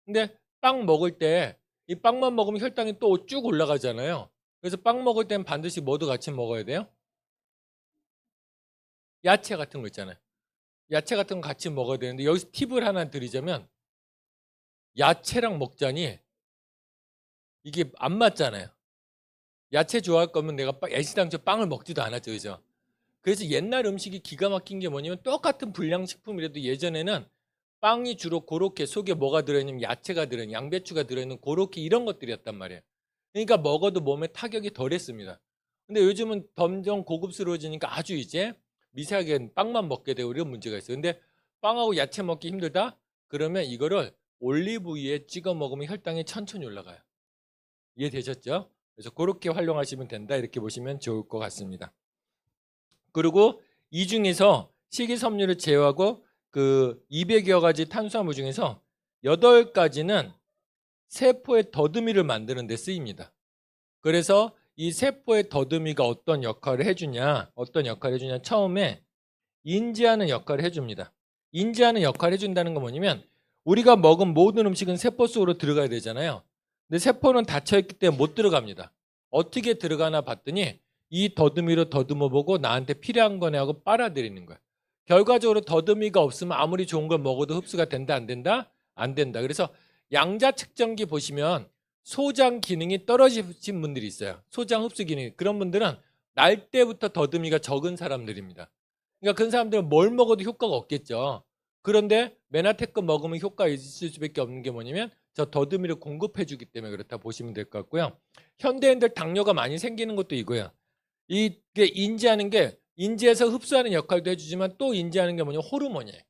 근데 빵 먹을 때 이 빵만 먹으면 혈당이 또 쭉 올라가잖아요. 그래서 빵 먹을 땐 반드시 뭐도 같이 먹어야 돼요? 야채 같은 거 있잖아요. 야채 같은 거 같이 먹어야 되는데 여기서 팁을 하나 드리자면 야채랑 먹자니 이게 안 맞잖아요. 야채 좋아할 거면 내가 애시당초 빵을 먹지도 않았죠. 그죠? 그래서 옛날 음식이 기가 막힌 게 뭐냐면 똑같은 불량식품이라도 예전에는 빵이 주로 그렇게 속에 뭐가 들어있냐면 야채가 들어있는 양배추가 들어있는 그렇게 이런 것들이었단 말이에요. 그러니까 먹어도 몸에 타격이 덜했습니다. 근데 요즘은 점점 고급스러워지니까 아주 이제 미세하게 빵만 먹게 되고 이런 문제가 있어요. 근데 빵하고 야채 먹기 힘들다? 그러면 이거를 올리브유에 찍어 먹으면 혈당이 천천히 올라가요. 이해되셨죠? 그래서 그렇게 활용하시면 된다 이렇게 보시면 좋을 것 같습니다. 그리고 이 중에서 식이섬유를 제외하고 그 200여 가지 탄수화물 중에서 8가지는 세포의 더듬이를 만드는 데 쓰입니다. 그래서 이 세포의 더듬이가 어떤 역할을 해주냐 처음에 인지하는 역할을 해줍니다. 인지하는 역할을 해준다는 건 뭐냐면 우리가 먹은 모든 음식은 세포 속으로 들어가야 되잖아요. 근데 세포는 닫혀있기 때문에 못 들어갑니다. 어떻게 들어가나 봤더니 이 더듬이로 더듬어 보고 나한테 필요한 거네 하고 빨아들이는 거야. 결과적으로 더듬이가 없으면 아무리 좋은 걸 먹어도 흡수가 된다 안 된다? 안 된다. 그래서 양자 측정기 보시면 소장 기능이 떨어지신 분들이 있어요. 소장 흡수 기능. 그런 분들은 날 때부터 더듬이가 적은 사람들입니다. 그러니까 그런 사람들은 뭘 먹어도 효과가 없겠죠. 그런데 메나테크 먹으면 효과가 있을 수밖에 없는 게 뭐냐면 저 더듬이를 공급해 주기 때문에 그렇다 보시면 될 것 같고요. 현대인들 당뇨가 많이 생기는 것도 이거예요. 이게 인지하는 게 인지해서 흡수하는 역할도 해주지만 또 인지하는 게 뭐냐 호르몬이에요.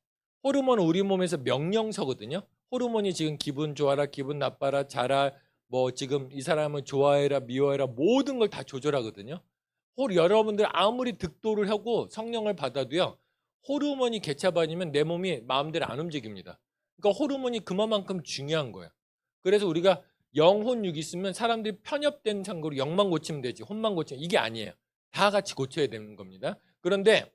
호르몬은 우리 몸에서 명령서거든요. 호르몬이 지금 기분 좋아라 기분 나빠라 자라 뭐 지금 이 사람을 좋아해라 미워해라 모든 걸 다 조절하거든요. 여러분들 아무리 득도를 하고 성령을 받아도요. 호르몬이 개차반이면 내 몸이 마음대로 안 움직입니다. 그러니까 호르몬이 그만큼 중요한 거예요. 그래서 우리가 영혼육 있으면 사람들이 편협된 상고로 영만 고치면 되지 혼만 고치면 이게 아니에요. 다 같이 고쳐야 되는 겁니다. 그런데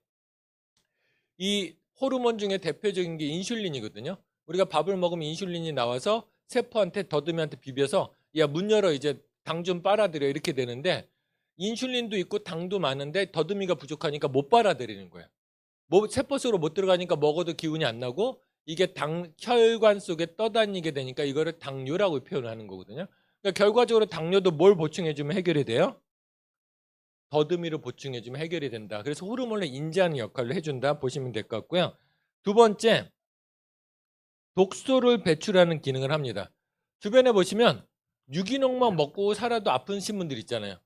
이 호르몬 중에 대표적인 게 인슐린이거든요. 우리가 밥을 먹으면 인슐린이 나와서 세포한테 더듬이한테 비벼서 야 문 열어 이제 당 좀 빨아들여 이렇게 되는데 인슐린도 있고 당도 많은데 더듬이가 부족하니까 못 빨아들이는 거예요. 세포 속으로 못 들어가니까 먹어도 기운이 안 나고 이게 혈관 속에 떠다니게 되니까 이거를 당뇨라고 표현을 하는 거거든요. 그러니까 결과적으로 당뇨도 뭘 보충해주면 해결이 돼요? 더듬이를 보충해주면 해결이 된다. 그래서 호르몬을 인지하는 역할을 해준다 보시면 될 것 같고요. 두 번째, 독소를 배출하는 기능을 합니다. 주변에 보시면 유기농만 먹고 살아도 아프신 분들 있잖아요.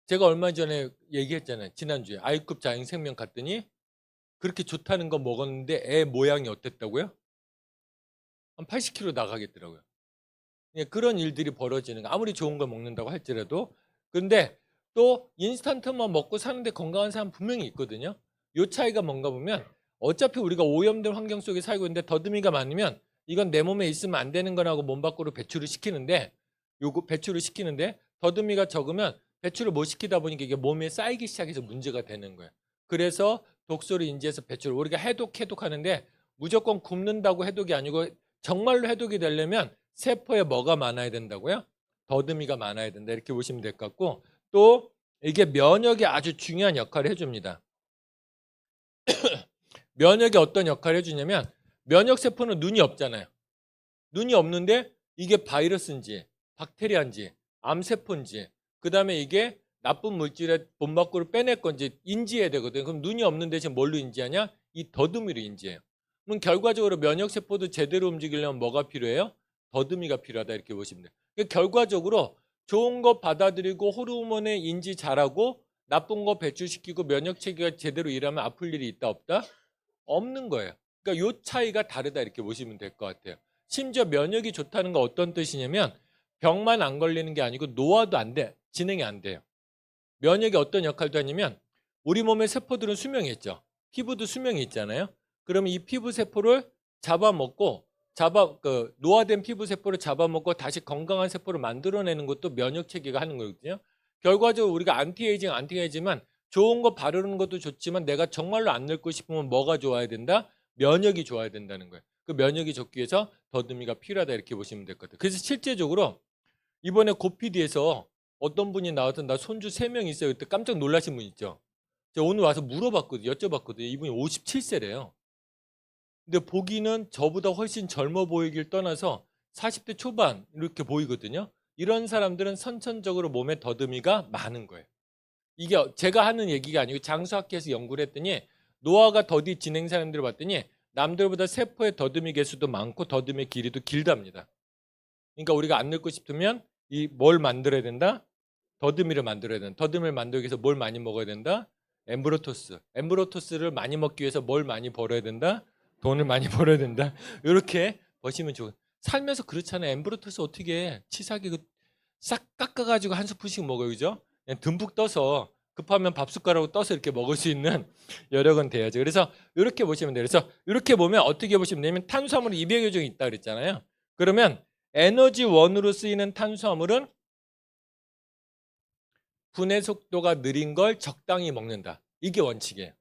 제가 얼마 전에 얘기했잖아요. 지난주에 아이급 자연생명 갔더니 그렇게 좋다는 거 먹었는데 애 모양이 어땠다고요? 한 80kg 나가겠더라고요. 예, 그런 일들이 벌어지는 거. 아무리 좋은 걸 먹는다고 할지라도. 근데 또 인스턴트만 먹고 사는데 건강한 사람 분명히 있거든요. 요 차이가 뭔가 보면 어차피 우리가 오염된 환경 속에 살고 있는데 더듬이가 많으면 이건 내 몸에 있으면 안 되는 거라고 몸 밖으로 배출을 시키는데 요거 배출을 시키는데 더듬이가 적으면 배출을 못 시키다 보니까 이게 몸에 쌓이기 시작해서 문제가 되는 거예요. 그래서 독소를 인지해서 배출. 우리가 해독하는데 무조건 굶는다고 해독이 아니고 정말로 해독이 되려면 세포에 뭐가 많아야 된다고요? 더듬이가 많아야 된다. 이렇게 보시면 될 것 같고 또 이게 면역에 아주 중요한 역할을 해줍니다. 면역이 어떤 역할을 해주냐면 면역세포는 눈이 없잖아요. 눈이 없는데 이게 바이러스인지 박테리아인지 암세포인지 그 다음에 이게 나쁜 물질을 몸 밖으로 빼낼 건지 인지해야 되거든요. 그럼 눈이 없는 대신 뭘로 인지하냐? 이 더듬이로 인지해요. 그럼 결과적으로 면역세포도 제대로 움직이려면 뭐가 필요해요? 더듬이가 필요하다 이렇게 보시면 돼요. 그러니까 결과적으로 좋은 거 받아들이고 호르몬의 인지 잘하고 나쁜 거 배출시키고 면역체계가 제대로 일하면 아플 일이 있다 없다? 없는 거예요. 그러니까 요 차이가 다르다 이렇게 보시면 될 것 같아요. 심지어 면역이 좋다는 건 어떤 뜻이냐면 병만 안 걸리는 게 아니고 노화도 안 돼. 진행이 안 돼요. 면역이 어떤 역할도 하냐면 우리 몸의 세포들은 수명이 있죠. 피부도 수명이 있잖아요. 그러면 이 피부 세포를 잡아먹고 노화된 피부 세포를 잡아먹고 다시 건강한 세포를 만들어내는 것도 면역 체계가 하는 거거든요. 결과적으로 우리가 안티에이지만 좋은 거 바르는 것도 좋지만 내가 정말로 안 늙고 싶으면 뭐가 좋아야 된다? 면역이 좋아야 된다는 거예요. 그 면역이 좋기 위해서 더듬이가 필요하다 이렇게 보시면 될 것 같아요. 그래서 실제적으로 이번에 고피디에서 어떤 분이 나와서 나 손주 3명 있어요. 그때 깜짝 놀라신 분 있죠. 제가 오늘 와서 물어봤거든요. 여쭤봤거든요. 이분이 57세래요. 근데 보기는 저보다 훨씬 젊어 보이길 떠나서 40대 초반 이렇게 보이거든요. 이런 사람들은 선천적으로 몸에 더듬이가 많은 거예요. 이게 제가 하는 얘기가 아니고 장수학회에서 연구를 했더니 노화가 더디 진행 사람들을 봤더니 남들보다 세포의 더듬이 개수도 많고 더듬이 길이도 길답니다. 그러니까 우리가 안 늙고 싶으면 이 뭘 만들어야 된다? 더듬이를 만들어야 된다. 더듬이를 만들기 위해서 뭘 많이 먹어야 된다? 엠브로토스. 엠브로토스를 많이 먹기 위해서 뭘 많이 벌어야 된다? 돈을 많이 벌어야 된다. 이렇게 보시면 좋아요. 살면서 그렇잖아요. 엠브로토스 어떻게 치사하게 싹 깎아가지고 한 스푼씩 먹어요. 그죠? 그냥 듬뿍 떠서 급하면 밥 숟가락으로 떠서 이렇게 먹을 수 있는 여력은 돼야죠. 그래서 이렇게 보시면 돼요. 그래서 이렇게 보면 어떻게 보시면 되냐면 탄수화물이 200여 종이 있다 그랬잖아요. 그러면 에너지 원으로 쓰이는 탄수화물은 분해 속도가 느린 걸 적당히 먹는다. 이게 원칙이에요.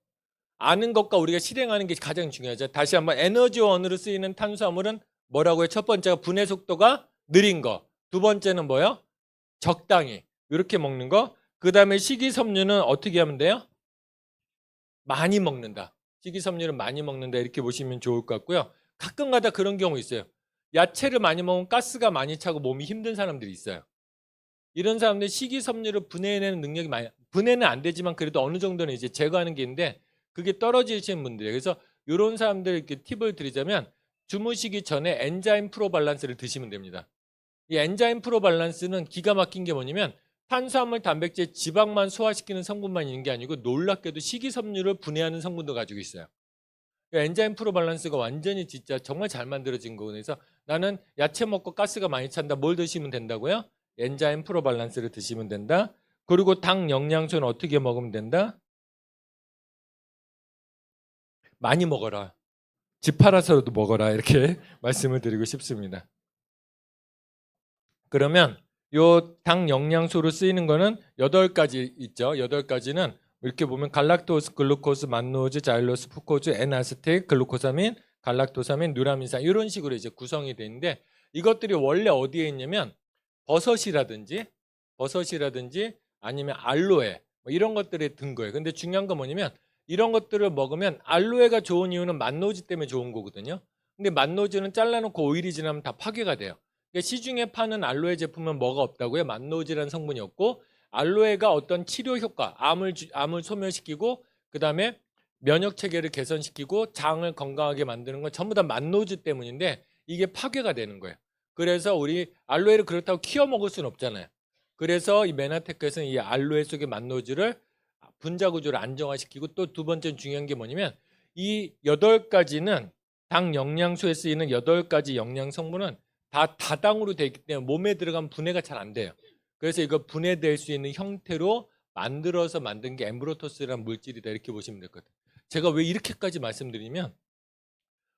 아는 것과 우리가 실행하는 게 가장 중요하죠. 다시 한번 에너지원으로 쓰이는 탄수화물은 뭐라고요? 첫 번째가 분해 속도가 느린 거. 두 번째는 뭐요? 적당히. 이렇게 먹는 거. 그 다음에 식이섬유는 어떻게 하면 돼요? 많이 먹는다. 식이섬유를 많이 먹는다. 이렇게 보시면 좋을 것 같고요. 가끔가다 그런 경우 있어요. 야채를 많이 먹으면 가스가 많이 차고 몸이 힘든 사람들이 있어요. 이런 사람들이 식이섬유를 분해내는 능력이 많이, 분해는 안 되지만 그래도 어느 정도는 이제 제거하는 게 있는데 그게 떨어지시는 분들이에요. 그래서 이런 사람들 이렇게 팁을 드리자면 주무시기 전에 엔자임 프로발란스를 드시면 됩니다. 이 엔자임 프로발란스는 기가 막힌 게 뭐냐면 탄수화물, 단백질, 지방만 소화시키는 성분만 있는 게 아니고 놀랍게도 식이섬유를 분해하는 성분도 가지고 있어요. 엔자임 프로발란스가 완전히 진짜 정말 잘 만들어진 거거든요. 그래서 나는 야채 먹고 가스가 많이 찬다. 뭘 드시면 된다고요? 엔자임 프로발란스를 드시면 된다. 그리고 당 영양소는 어떻게 먹으면 된다? 많이 먹어라. 집 팔아서라도 먹어라. 이렇게 말씀을 드리고 싶습니다. 그러면 요 당 영양소로 쓰이는 거는 8가지 있죠. 8가지는 이렇게 보면 갈락토스, 글루코스, 만노즈, 자일로스, 푸코즈, N아세틸, 글루코사민, 갈락토사민, 누라민산 이런 식으로 이제 구성이 되어 있는데 이것들이 원래 어디에 있냐면 버섯이라든지 아니면 알로에 뭐 이런 것들에 든 거예요. 근데 중요한 건 뭐냐면 이런 것들을 먹으면 알로에가 좋은 이유는 만노즈 때문에 좋은 거거든요. 근데 만노즈는 잘라놓고 오일이 지나면 다 파괴가 돼요. 그러니까 시중에 파는 알로에 제품은 뭐가 없다고요? 만노즈라는 성분이 없고 알로에가 어떤 치료 효과, 암을 소멸시키고 그 다음에 면역 체계를 개선시키고 장을 건강하게 만드는 건 전부 다 만노즈 때문인데 이게 파괴가 되는 거예요. 그래서 우리 알로에를 그렇다고 키워 먹을 수는 없잖아요. 그래서 이 메나테크에서는 이 알로에 속의 만노즈를 분자 구조를 안정화시키고 또 두 번째 중요한 게 뭐냐면 이 8가지는 당 영양소에 쓰이는 8가지 영양 성분은 다 다당으로 되어 있기 때문에 몸에 들어가면 분해가 잘 안 돼요. 그래서 이거 분해될 수 있는 형태로 만들어서 만든 게 엠브로토스라는 물질이다 이렇게 보시면 될 것 같아요. 제가 왜 이렇게까지 말씀드리면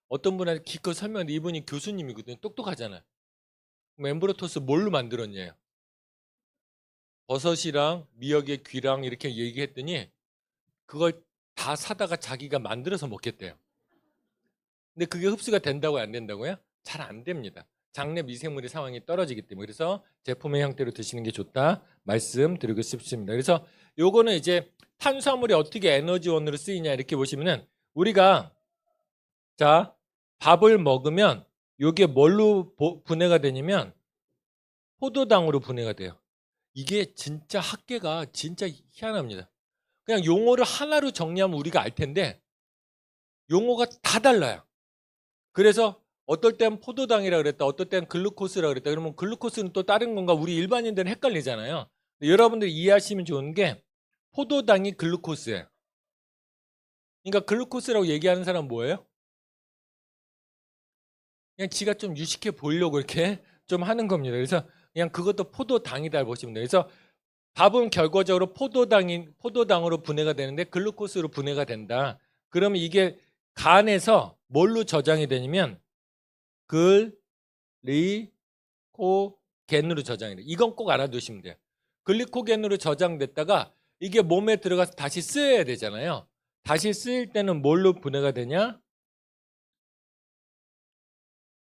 어떤 분한테 기껏 설명하는데 이분이 교수님이거든요. 똑똑하잖아요. 그럼 엠브로토스 뭘로 만들었냐요. 버섯이랑 미역의 귀랑 이렇게 얘기했더니 그걸 다 사다가 자기가 만들어서 먹겠대요. 근데 그게 흡수가 된다고요? 안 된다고요? 잘 안 됩니다. 장내 미생물의 상황이 떨어지기 때문에 그래서 제품의 형태로 드시는 게 좋다 말씀드리고 싶습니다. 그래서 요거는 이제 탄수화물이 어떻게 에너지원으로 쓰이냐 이렇게 보시면은 우리가 자 밥을 먹으면 요게 뭘로 분해가 되냐면 포도당으로 분해가 돼요. 이게 진짜 학계가 진짜 희한합니다. 그냥 용어를 하나로 정리하면 우리가 알 텐데 용어가 다 달라요. 그래서 어떨 땐 포도당이라 그랬다. 어떨 땐 글루코스라 그랬다. 그러면 글루코스는 또 다른 건가? 우리 일반인들은 헷갈리잖아요. 여러분들이 이해하시면 좋은 게 포도당이 글루코스예요. 그러니까 글루코스라고 얘기하는 사람은 뭐예요? 그냥 지가 좀 유식해 보이려고 이렇게 좀 하는 겁니다. 그래서 그냥 그것도 포도당이다 보시면 돼요. 그래서 밥은 결과적으로 포도당으로 분해가 되는데 글루코스로 분해가 된다. 그러면 이게 간에서 뭘로 저장이 되냐면 글리코겐으로 저장이 돼요. 이건 꼭 알아두시면 돼요. 글리코겐으로 저장됐다가 이게 몸에 들어가서 다시 쓰여야 되잖아요. 다시 쓰일 때는 뭘로 분해가 되냐?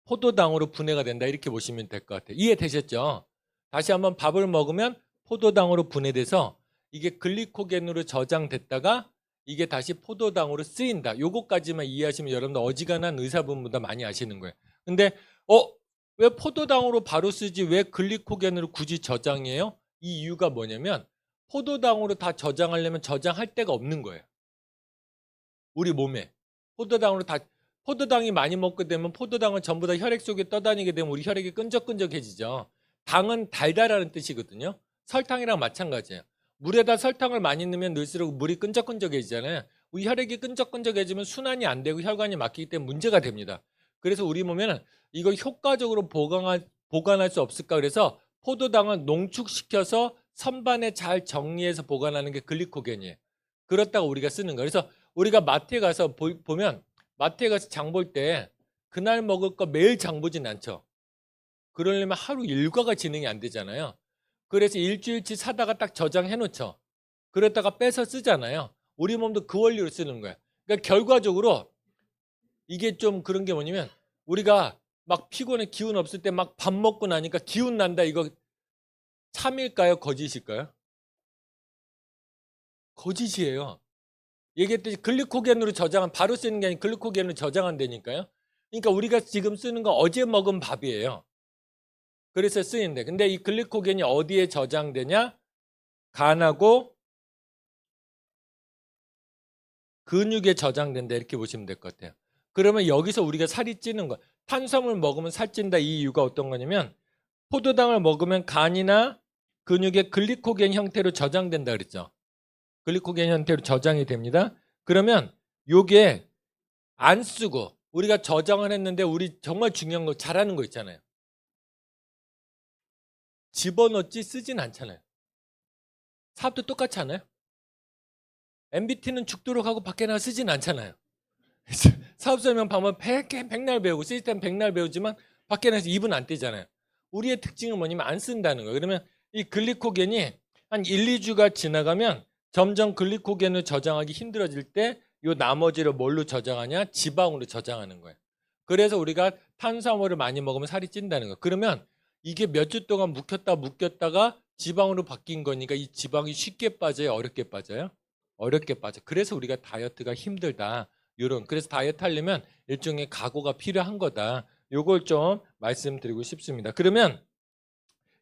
포도당으로 분해가 된다. 이렇게 보시면 될 것 같아요. 이해되셨죠? 다시 한번 밥을 먹으면 포도당으로 분해돼서 이게 글리코겐으로 저장됐다가 이게 다시 포도당으로 쓰인다. 요거까지만 이해하시면 여러분들 어지간한 의사분보다 많이 아시는 거예요. 근데 왜 포도당으로 바로 쓰지 왜 글리코겐으로 굳이 저장해요? 이 이유가 뭐냐면 포도당으로 다 저장하려면 저장할 데가 없는 거예요. 우리 몸에. 포도당이 많이 먹게 되면 포도당은 전부 다 혈액 속에 떠다니게 되면 우리 혈액이 끈적끈적해지죠. 당은 달달하는 뜻이거든요. 설탕이랑 마찬가지예요. 물에다 설탕을 많이 넣으면 넣을수록 물이 끈적끈적해지잖아요. 우리 혈액이 끈적끈적해지면 순환이 안 되고 혈관이 막히기 때문에 문제가 됩니다. 그래서 우리 몸에는 이걸 효과적으로 보관할 수 없을까 그래서 포도당을 농축시켜서 선반에 잘 정리해서 보관하는 게 글리코겐이에요. 그렇다고 우리가 쓰는 거예요. 그래서 우리가 마트에 가서 보면 마트에 가서 장 볼 때 그날 먹을 거 매일 장 보진 않죠. 그러려면 하루 일과가 진행이 안 되잖아요. 그래서 일주일치 사다가 딱 저장해 놓죠. 그러다가 빼서 쓰잖아요. 우리 몸도 그 원리로 쓰는 거예요. 그러니까 결과적으로 이게 좀 그런 게 뭐냐면 우리가 막 피곤해 기운 없을 때 막 밥 먹고 나니까 기운 난다 이거 참일까요? 거짓일까요? 거짓이에요. 얘기했듯이 글리코겐으로 저장한 바로 쓰는 게 아니라 글리코겐으로 저장한다니까요. 그러니까 우리가 지금 쓰는 건 어제 먹은 밥이에요. 그래서 쓰이는데 근데 이 글리코겐이 어디에 저장되냐? 간하고 근육에 저장된다 이렇게 보시면 될 것 같아요. 그러면 여기서 우리가 살이 찌는 거 탄수화물 먹으면 살찐다 이 이유가 어떤 거냐면 포도당을 먹으면 간이나 근육에 글리코겐 형태로 저장된다 그랬죠. 글리코겐 형태로 저장이 됩니다. 그러면 요게 안 쓰고 우리가 저장을 했는데 우리 정말 중요한 거 잘하는 거 있잖아요. 집어넣지 쓰진 않잖아요. 사업도 똑같지 않아요? MBT는 죽도록 하고 밖에 나가 쓰진 않잖아요. 사업 설명 보면 백날 배우고 시스템 백날 배우지만 밖에 나가서 입은 안 떼잖아요. 우리의 특징은 뭐냐면 안 쓴다는 거예요. 그러면 이 글리코겐이 한 1, 2주가 지나가면 점점 글리코겐을 저장하기 힘들어질 때 이 나머지를 뭘로 저장하냐? 지방으로 저장하는 거예요. 그래서 우리가 탄수화물을 많이 먹으면 살이 찐다는 거예요. 그러면 이게 몇 주 동안 묵혔다가 지방으로 바뀐 거니까 이 지방이 쉽게 빠져요? 어렵게 빠져요? 어렵게 빠져. 그래서 우리가 다이어트가 힘들다. 그래서 다이어트 하려면 일종의 각오가 필요한 거다. 요걸 좀 말씀드리고 싶습니다. 그러면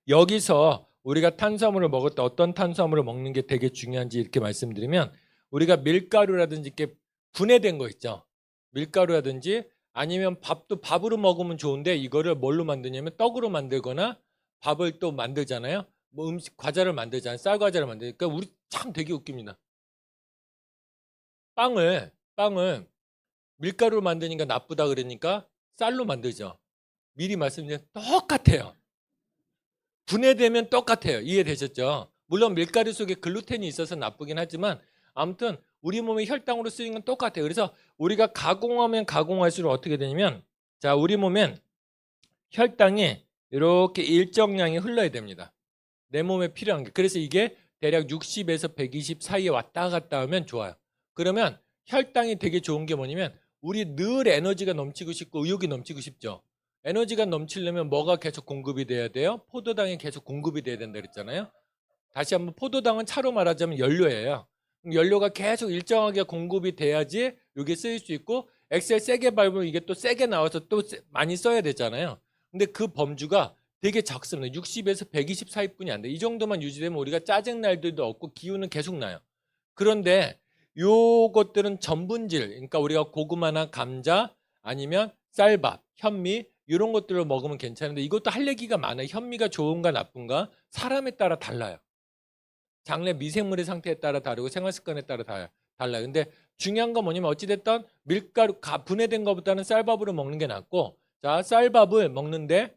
여기서 우리가 탄수화물을 먹을 때 어떤 탄수화물을 먹는 게 되게 중요한지 이렇게 말씀드리면 우리가 밀가루라든지 이렇게 분해된 거 있죠. 밀가루라든지 아니면 밥으로 먹으면 좋은데 이거를 뭘로 만드냐면 떡으로 만들거나 밥을 또 만들잖아요. 뭐 과자를 만들잖아요. 쌀과자를 만들니까 그러니까 우리 참 되게 웃깁니다. 빵을 밀가루로 만드니까 나쁘다 그러니까 쌀로 만들죠. 미리 말씀드리면 똑같아요. 분해되면 똑같아요. 이해되셨죠? 물론 밀가루 속에 글루텐이 있어서 나쁘긴 하지만 아무튼 우리 몸의 혈당으로 쓰이는 건 똑같아요. 그래서 우리가 가공하면 가공할수록 어떻게 되냐면 자, 우리 몸엔 혈당이 이렇게 일정량이 흘러야 됩니다. 내 몸에 필요한 게. 그래서 이게 대략 60에서 120 사이에 왔다 갔다 하면 좋아요. 그러면 혈당이 되게 좋은 게 뭐냐면 우리 늘 에너지가 넘치고 싶고 의욕이 넘치고 싶죠. 에너지가 넘치려면 뭐가 계속 공급이 돼야 돼요? 포도당이 계속 공급이 돼야 된다 그랬잖아요. 다시 한번 포도당은 차로 말하자면 연료예요. 연료가 계속 일정하게 공급이 돼야지 이게 쓰일 수 있고 엑셀 세게 밟으면 이게 또 세게 나와서 또 많이 써야 되잖아요. 근데 그 범주가 되게 작습니다. 60에서 120 사이뿐이 안 돼. 이 정도만 유지되면 우리가 짜증 날 일도 없고 기운은 계속 나요. 그런데 요것들은 전분질, 그러니까 우리가 고구마나 감자 아니면 쌀밥, 현미 이런 것들을 먹으면 괜찮은데 이것도 할 얘기가 많아요. 현미가 좋은가 나쁜가 사람에 따라 달라요. 장내 미생물의 상태에 따라 다르고 생활 습관에 따라 달라요. 근데 중요한 건 뭐냐면 어찌됐든 밀가루 분해된 것보다는 쌀밥으로 먹는 게 낫고 자, 쌀밥을 먹는데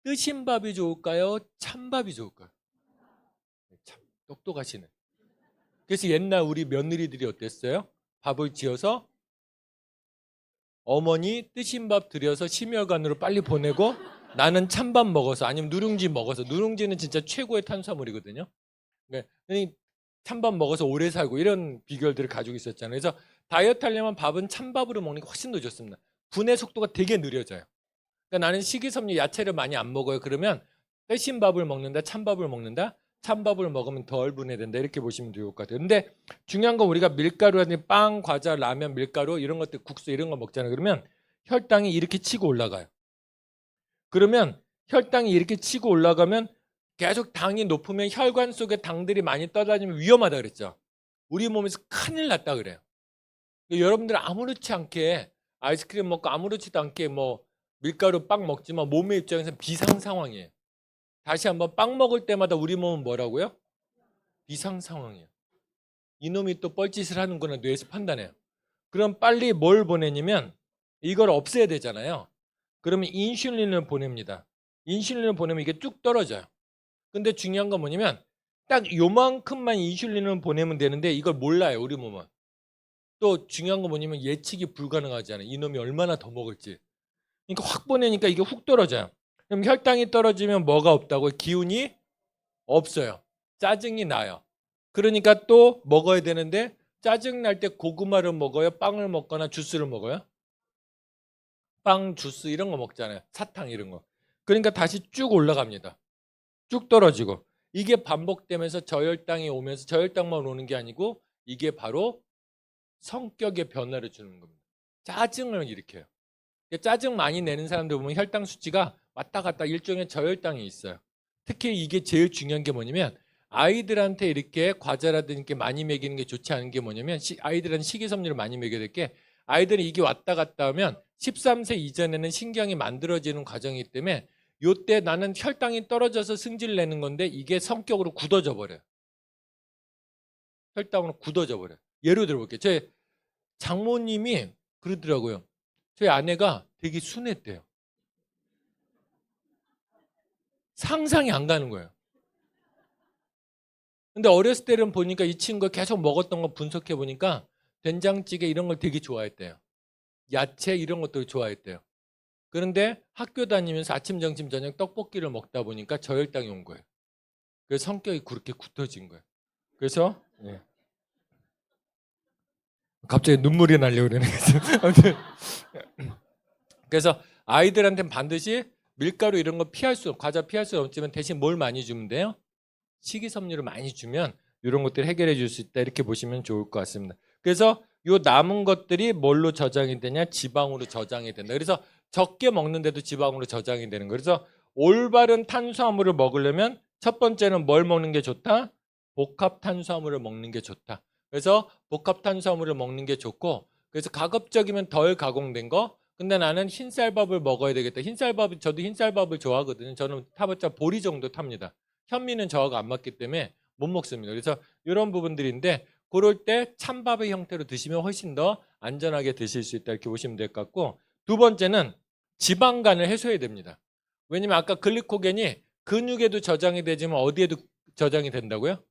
뜨신 밥이 좋을까요? 찬밥이 좋을까요? 참 똑똑하시네. 그래서 옛날 우리 며느리들이 어땠어요? 밥을 지어서 어머니 뜨신 밥 들여서 심혈관으로 빨리 보내고 나는 찬밥 먹어서 아니면 누룽지 먹어서 누룽지는 진짜 최고의 탄수화물이거든요. 네, 찬밥 먹어서 오래 살고 이런 비결들을 가지고 있었잖아요. 그래서 다이어트 하려면 밥은 찬밥으로 먹는 게 훨씬 더 좋습니다. 분해 속도가 되게 느려져요. 그러니까 나는 식이섬유 야채를 많이 안 먹어요. 그러면 뜨신 밥을 먹는다, 찬밥을 먹는다. 찬밥을 먹으면 덜 분해된다. 이렇게 보시면 좋을 것 같아요. 근데 중요한 건 우리가 밀가루라든지 빵, 과자, 라면, 밀가루 이런 것들 국수 이런 거 먹잖아요. 그러면 혈당이 이렇게 치고 올라가요. 그러면 혈당이 이렇게 치고 올라가면 계속 당이 높으면 혈관 속에 당들이 많이 떠다니면 위험하다 그랬죠. 우리 몸에서 큰일 났다 그래요. 여러분들 아무렇지 않게 아이스크림 먹고 아무렇지도 않게 뭐 밀가루 빵 먹지만 몸의 입장에서 비상 상황이에요. 다시 한번 빵 먹을 때마다 우리 몸은 뭐라고요? 비상 상황이에요. 이놈이 또 뻘짓을 하는구나 뇌에서 판단해요. 그럼 빨리 뭘 보내냐면 이걸 없애야 되잖아요. 그러면 인슐린을 보냅니다. 인슐린을 보내면 이게 쭉 떨어져요. 근데 중요한 건 뭐냐면 딱 요만큼만 인슐린을 보내면 되는데 이걸 몰라요 우리 몸은. 또 중요한 건 뭐냐면 예측이 불가능하잖아요. 이놈이 얼마나 더 먹을지. 그러니까 확 보내니까 이게 훅 떨어져요. 그럼 혈당이 떨어지면 뭐가 없다고요? 기운이 없어요. 짜증이 나요. 그러니까 또 먹어야 되는데 짜증 날 때 고구마를 먹어요? 빵을 먹거나 주스를 먹어요? 빵, 주스 이런 거 먹잖아요. 사탕 이런 거. 그러니까 다시 쭉 올라갑니다. 쭉 떨어지고. 이게 반복되면서 저혈당이 오면서 저혈당만 오는 게 아니고 이게 바로 성격의 변화를 주는 겁니다. 짜증을 일으켜요. 짜증 많이 내는 사람들 보면 혈당 수치가 왔다 갔다 일종의 저혈당이 있어요. 특히 이게 제일 중요한 게 뭐냐면 아이들한테 이렇게 과자라든지 이렇게 많이 먹이는 게 좋지 않은 게 뭐냐면 아이들한테 식이섬유를 많이 먹여야 될 게 아이들은 이게 왔다 갔다 하면 13세 이전에는 신경이 만들어지는 과정이기 때문에 요때 나는 혈당이 떨어져서 승질 내는 건데 이게 성격으로 굳어져 버려요. 혈당으로 굳어져 버려요. 예를 들어 볼게요. 제 장모님이 그러더라고요. 저희 아내가 되게 순했대요. 상상이 안 가는 거예요. 근데 어렸을 때는 보니까 이 친구가 계속 먹었던 거 분석해 보니까 된장찌개 이런 걸 되게 좋아했대요. 야채 이런 것도 좋아했대요. 그런데 학교 다니면서 아침, 점심, 저녁 떡볶이를 먹다 보니까 저혈당이 온 거예요. 그래서 성격이 그렇게 굳어진 거예요. 그래서 예. 갑자기 눈물이 나려고 그러네. 아무튼 그래서 아이들한테는 반드시 밀가루 이런 거 피할 수, 과자 피할 수 없지만 대신 뭘 많이 주면 돼요? 식이섬유를 많이 주면 이런 것들 해결해 줄 수 있다 이렇게 보시면 좋을 것 같습니다. 그래서 요 남은 것들이 뭘로 저장이 되냐? 지방으로 저장이 된다. 그래서 적게 먹는데도 지방으로 저장이 되는 거예요. 그래서 올바른 탄수화물을 먹으려면 첫 번째는 뭘 먹는 게 좋다? 복합 탄수화물을 먹는 게 좋다. 그래서 복합 탄수화물을 먹는 게 좋고 그래서 가급적이면 덜 가공된 거 근데 나는 흰쌀밥을 먹어야 되겠다. 흰쌀밥 저도 흰쌀밥을 좋아하거든요. 저는 타봤자 보리 정도 탑니다. 현미는 저하고 안 맞기 때문에 못 먹습니다. 그래서 이런 부분들인데 그럴 때 찬밥의 형태로 드시면 훨씬 더 안전하게 드실 수 있다 이렇게 보시면 될 것 같고 두 번째는 지방간을 해소해야 됩니다. 왜냐면 아까 글리코겐이 근육에도 저장이 되지만 어디에도 저장이 된다고요?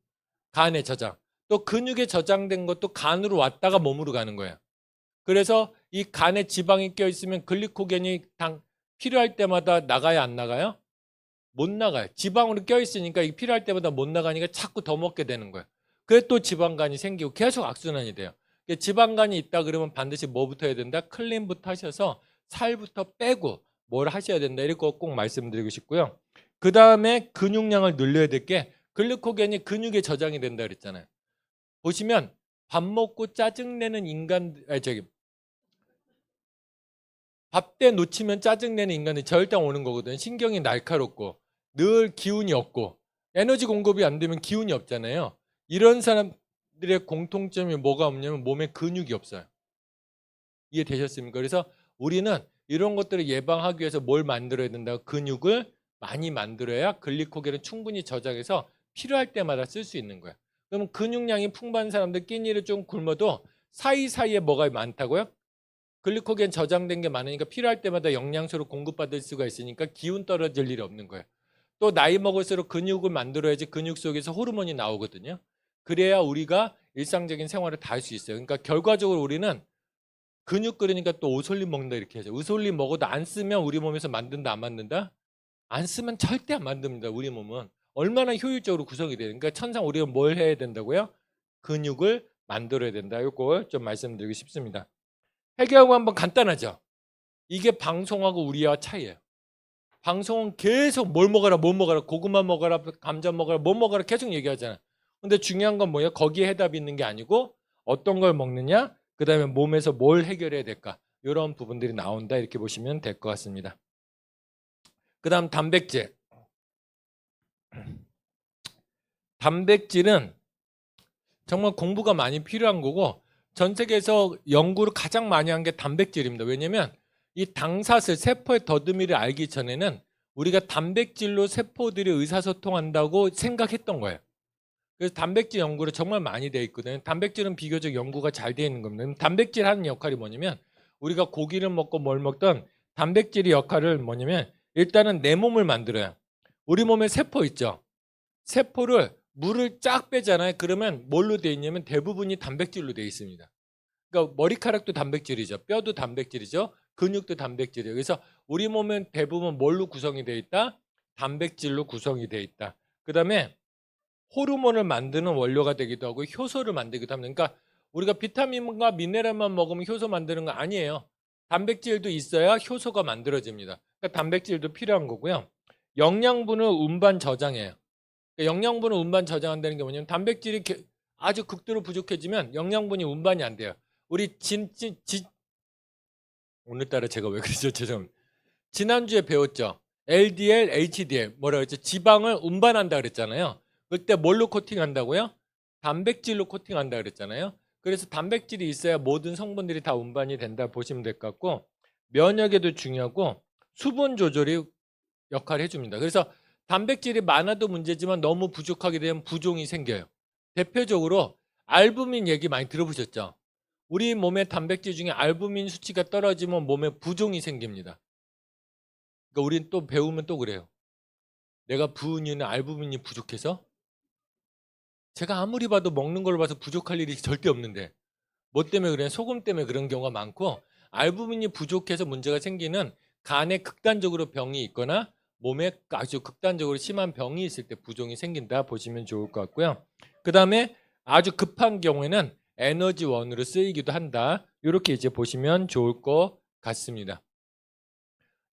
간에 저장. 또 근육에 저장된 것도 간으로 왔다가 몸으로 가는 거예요. 그래서 이 간에 지방이 껴있으면 글리코겐이 필요할 때마다 나가야 안 나가요? 못 나가요. 지방으로 껴있으니까 이게 필요할 때마다 못 나가니까 자꾸 더 먹게 되는 거예요. 그래서 또 지방간이 생기고 계속 악순환이 돼요. 지방간이 있다 그러면 반드시 뭐부터 해야 된다? 클린부터 하셔서 살부터 빼고 뭘 하셔야 된다. 이거 꼭 말씀드리고 싶고요. 그 다음에 근육량을 늘려야 될 게 글루코겐이 근육에 저장이 된다 그랬잖아요. 보시면 밥 먹고 짜증내는 인간, 밥 때 놓치면 짜증내는 인간이 저혈당 오는 거거든요. 신경이 날카롭고 늘 기운이 없고 에너지 공급이 안 되면 기운이 없잖아요. 이런 사람들의 공통점이 뭐가 없냐면 몸에 근육이 없어요. 이해되셨습니까? 그래서 우리는 이런 것들을 예방하기 위해서 뭘 만들어야 된다고 근육을 많이 만들어야 글리코겐을 충분히 저장해서 필요할 때마다 쓸 수 있는 거예요. 그러면 근육량이 풍부한 사람들 끼니를 좀 굶어도 사이사이에 뭐가 많다고요? 글리코겐 저장된 게 많으니까 필요할 때마다 영양소를 공급받을 수가 있으니까 기운 떨어질 일이 없는 거예요. 또 나이 먹을수록 근육을 만들어야지 근육 속에서 호르몬이 나오거든요. 그래야 우리가 일상적인 생활을 다 할 수 있어요. 그러니까 결과적으로 우리는 근육 끓으니까 또 오솔린 먹는다 이렇게 하죠. 오솔린 먹어도 안 쓰면 우리 몸에서 만든다 안 만든다? 안 쓰면 절대 안 만듭니다. 우리 몸은. 얼마나 효율적으로 구성이 돼요. 그러니까 천상 우리가 뭘 해야 된다고요? 근육을 만들어야 된다. 이걸 좀 말씀드리고 싶습니다. 해결하고 한번 간단하죠. 이게 방송하고 우리와 차이예요. 방송은 계속 뭘 먹어라, 뭘 먹어라, 고구마 먹어라, 감자 먹어라, 뭐 먹어라 계속 얘기하잖아. 근데 중요한 건 뭐예요? 거기에 해답이 있는 게 아니고 어떤 걸 먹느냐, 그 다음에 몸에서 뭘 해결해야 될까, 이런 부분들이 나온다, 이렇게 보시면 될 것 같습니다. 그 다음 단백질. 단백질은 정말 공부가 많이 필요한 거고, 전 세계에서 연구를 가장 많이 한 게 단백질입니다. 왜냐면 이 당사슬, 세포의 더듬이를 알기 전에는 우리가 단백질로 세포들이 의사소통한다고 생각했던 거예요. 그래서 단백질 연구를 정말 많이 돼 있거든요. 단백질은 비교적 연구가 잘 돼 있는 겁니다. 단백질 하는 역할이 뭐냐면, 우리가 고기를 먹고 뭘 먹던 단백질의 역할을 뭐냐면, 일단은 내 몸을 만들어요. 우리 몸에 세포 있죠. 세포를 물을 쫙 빼잖아요. 그러면 뭘로 돼 있냐면 대부분이 단백질로 돼 있습니다. 그러니까 머리카락도 단백질이죠. 뼈도 단백질이죠. 근육도 단백질이에요. 그래서 우리 몸은 대부분 뭘로 구성이 돼 있다? 단백질로 구성이 돼 있다. 그 다음에 호르몬을 만드는 원료가 되기도 하고 효소를 만들기도 합니다. 그러니까 우리가 비타민과 미네랄만 먹으면 효소 만드는 거 아니에요. 단백질도 있어야 효소가 만들어집니다. 그러니까 단백질도 필요한 거고요. 영양분을 운반 저장해요. 그러니까 영양분을 운반 저장한다는 게 뭐냐면, 단백질이 아주 극도로 부족해지면 영양분이 운반이 안 돼요. 우리 오늘따라 제가 왜 그러죠? 죄송합니다. 지난주에 배웠죠. LDL, HDL 뭐라고 했죠? 지방을 운반한다 그랬잖아요. 그때 뭘로 코팅한다고요? 단백질로 코팅한다 그랬잖아요. 그래서 단백질이 있어야 모든 성분들이 다 운반이 된다 보시면 될 것 같고, 면역에도 중요하고 수분 조절이 역할을 해줍니다. 그래서 단백질이 많아도 문제지만 너무 부족하게 되면 부종이 생겨요. 대표적으로 알부민 얘기 많이 들어보셨죠? 우리 몸의 단백질 중에 알부민 수치가 떨어지면 몸에 부종이 생깁니다. 그러니까 우리는 또 배우면 또 그래요. 내가 부은이는 알부민이 부족해서? 제가 아무리 봐도 먹는 걸 봐서 부족할 일이 절대 없는데, 뭐 때문에 그래요? 소금 때문에 그런 경우가 많고, 알부민이 부족해서 문제가 생기는 간에 극단적으로 병이 있거나 몸에 아주 극단적으로 심한 병이 있을 때 부종이 생긴다 보시면 좋을 것 같고요. 그 다음에 아주 급한 경우에는 에너지원으로 쓰이기도 한다. 이렇게 이제 보시면 좋을 것 같습니다.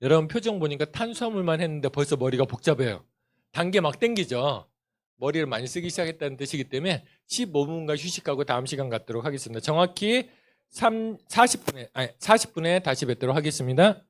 여러분 표정 보니까 탄수화물만 했는데 벌써 머리가 복잡해요. 단계 막 땡기죠. 머리를 많이 쓰기 시작했다는 뜻이기 때문에 15분간 휴식하고 다음 시간 갖도록 하겠습니다. 정확히 40분에 다시 뵙도록 하겠습니다.